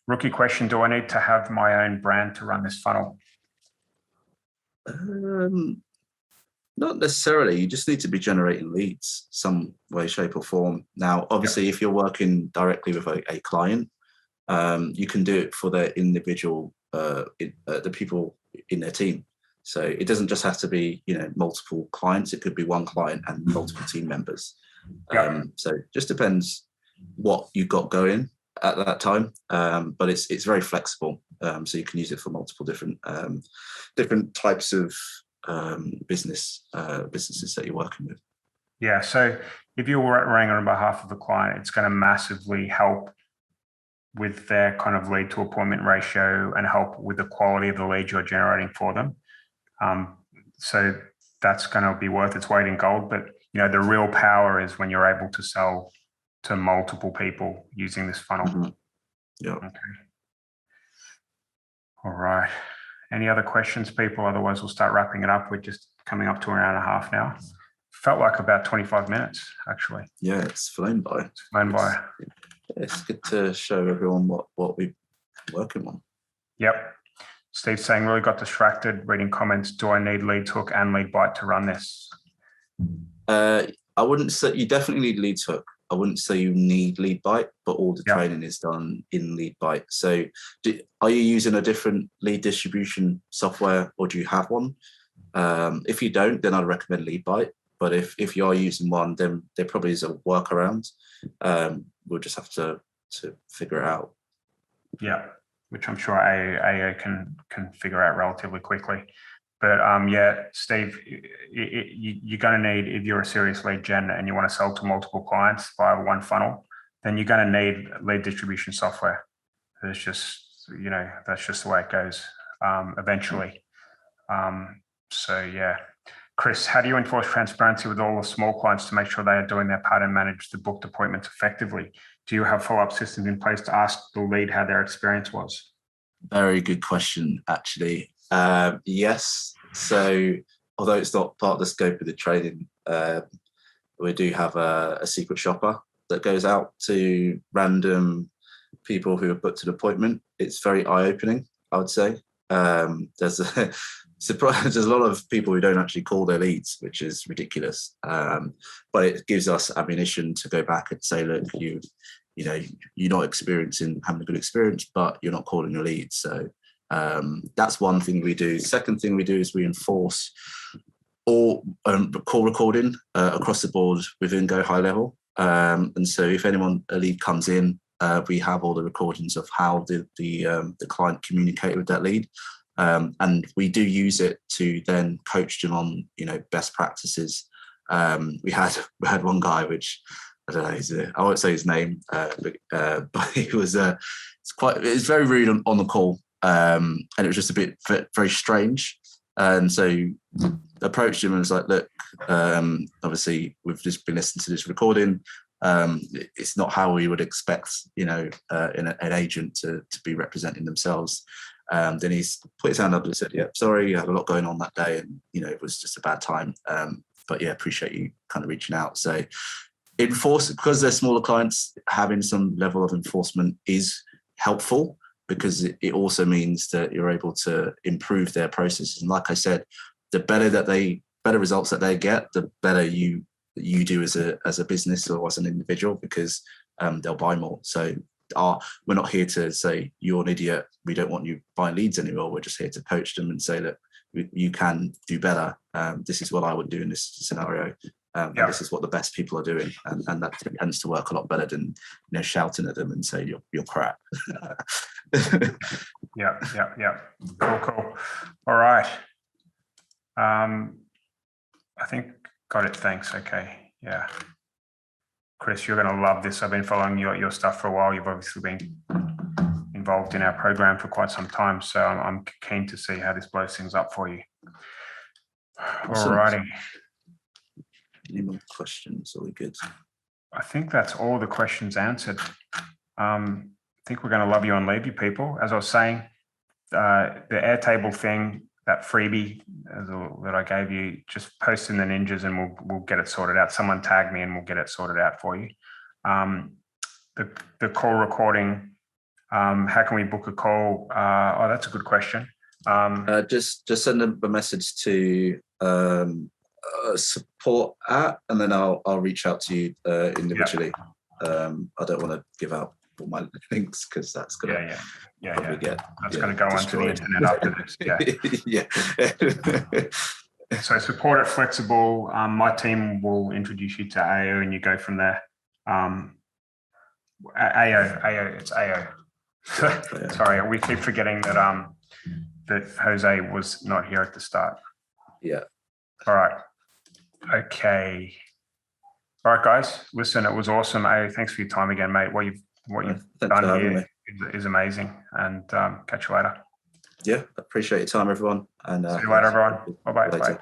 Rookie question. Do I need to have my own brand to run this funnel? Not necessarily. You just need to be generating leads some way, shape or form. Now, obviously, if you're working directly with a client, you can do it for their individual, the people in their team. So it doesn't just have to be, multiple clients. It could be one client and multiple team members. So it just depends what you've got going at that time. But it's very flexible. So you can use it for multiple different types of businesses that you're working with. Yeah. So if you're running on behalf of the client, it's going to massively help with their kind of lead to appointment ratio and help with the quality of the lead you're generating for them. So that's going to be worth its weight in gold. But, the real power is when you're able to sell to multiple people using this funnel. Mm-hmm. Yeah. Okay. All right. Any other questions, people? Otherwise, we'll start wrapping it up. We're just coming up to an hour and a half now. Felt like about 25 minutes, actually. Yeah, it's flown by. It's flown by. It's good to show everyone what we're working on. Yep. Steve's saying, really got distracted reading comments. Do I need LeadTook and LeadByte to run this? I wouldn't say you definitely need LeadTook. I wouldn't say you need LeadByte, but all the training is done in LeadByte. So are you using a different lead distribution software or do you have one? If you don't, then I'd recommend LeadByte. But if you are using one, then there probably is a workaround. we'll just have to figure it out. Yeah, which I'm sure AA can figure out relatively quickly. But yeah, Steve, you're going to need, if you're a serious lead gen and you want to sell to multiple clients via one funnel, then you're going to need lead distribution software. It's just, that's just the way it goes eventually. So yeah. Chris, how do you enforce transparency with all the small clients to make sure they are doing their part and manage the booked appointments effectively? Do you have follow-up systems in place to ask the lead how their experience was? Very good question, actually. Yes. So although it's not part of the scope of the training, we do have a secret shopper that goes out to random people who have booked an appointment. It's very eye-opening, I would say. There's a lot of people who don't actually call their leads, which is ridiculous. But it gives us ammunition to go back and say, look, you're not having a good experience, but you're not calling your leads. So that's one thing we do. Second thing we do is we enforce all call recording across the board within Go High Level. And so if a lead comes in, we have all the recordings of how the client communicated with that lead. And we do use it to then coach them on, best practices. We had one guy, which I don't know, I won't say his name, but he was it's very rude on the call, and it was just a bit very strange. And so approached him and was like, look, obviously we've just been listening to this recording. It's not how we would expect, an agent to be representing themselves. Then he's put his hand up and said, yeah, sorry, I had a lot going on that day, and it was just a bad time. But yeah, appreciate you kind of reaching out. So because they're smaller clients, having some level of enforcement is helpful, because it also means that you're able to improve their processes. And like I said, the better results that they get, the better you do as a business or as an individual, because they'll buy more. So we're not here to say you're an idiot, we don't want you buying leads anymore. We're just here to coach them and say, look, you can do better. This is what I would do in this scenario. And this is what the best people are doing, and that tends to work a lot better than shouting at them and say you're crap. Yeah. Cool. All right. I think got it. Thanks. Okay. Yeah. Chris, you're going to love this. I've been following your stuff for a while. You've obviously been involved in our program for quite some time, so I'm keen to see how this blows things up for you. All righty. Any more questions? Are we good? I think that's all the questions answered. I think we're going to love you and leave you, people. As I was saying, the Airtable thing, that freebie that I gave you, just post in the ninjas and we'll get it sorted out. Someone tag me and we'll get it sorted out for you. The call recording, how can we book a call? That's a good question. Just send them a message to support at, and then I'll reach out to you individually. I don't want to give out all my links, because that's gonna gonna go onto the internet after this. So support at Flexxable. My team will introduce you to AO and you go from there. AO, it's AO. Sorry, we keep forgetting that Jose was not here at the start. Yeah. All right. Okay. All right, guys. Listen, it was awesome. AO, thanks for your time again, mate. What you've done here is amazing. And catch you later. Yeah, appreciate your time, everyone. And see you later, everyone. Bye-bye.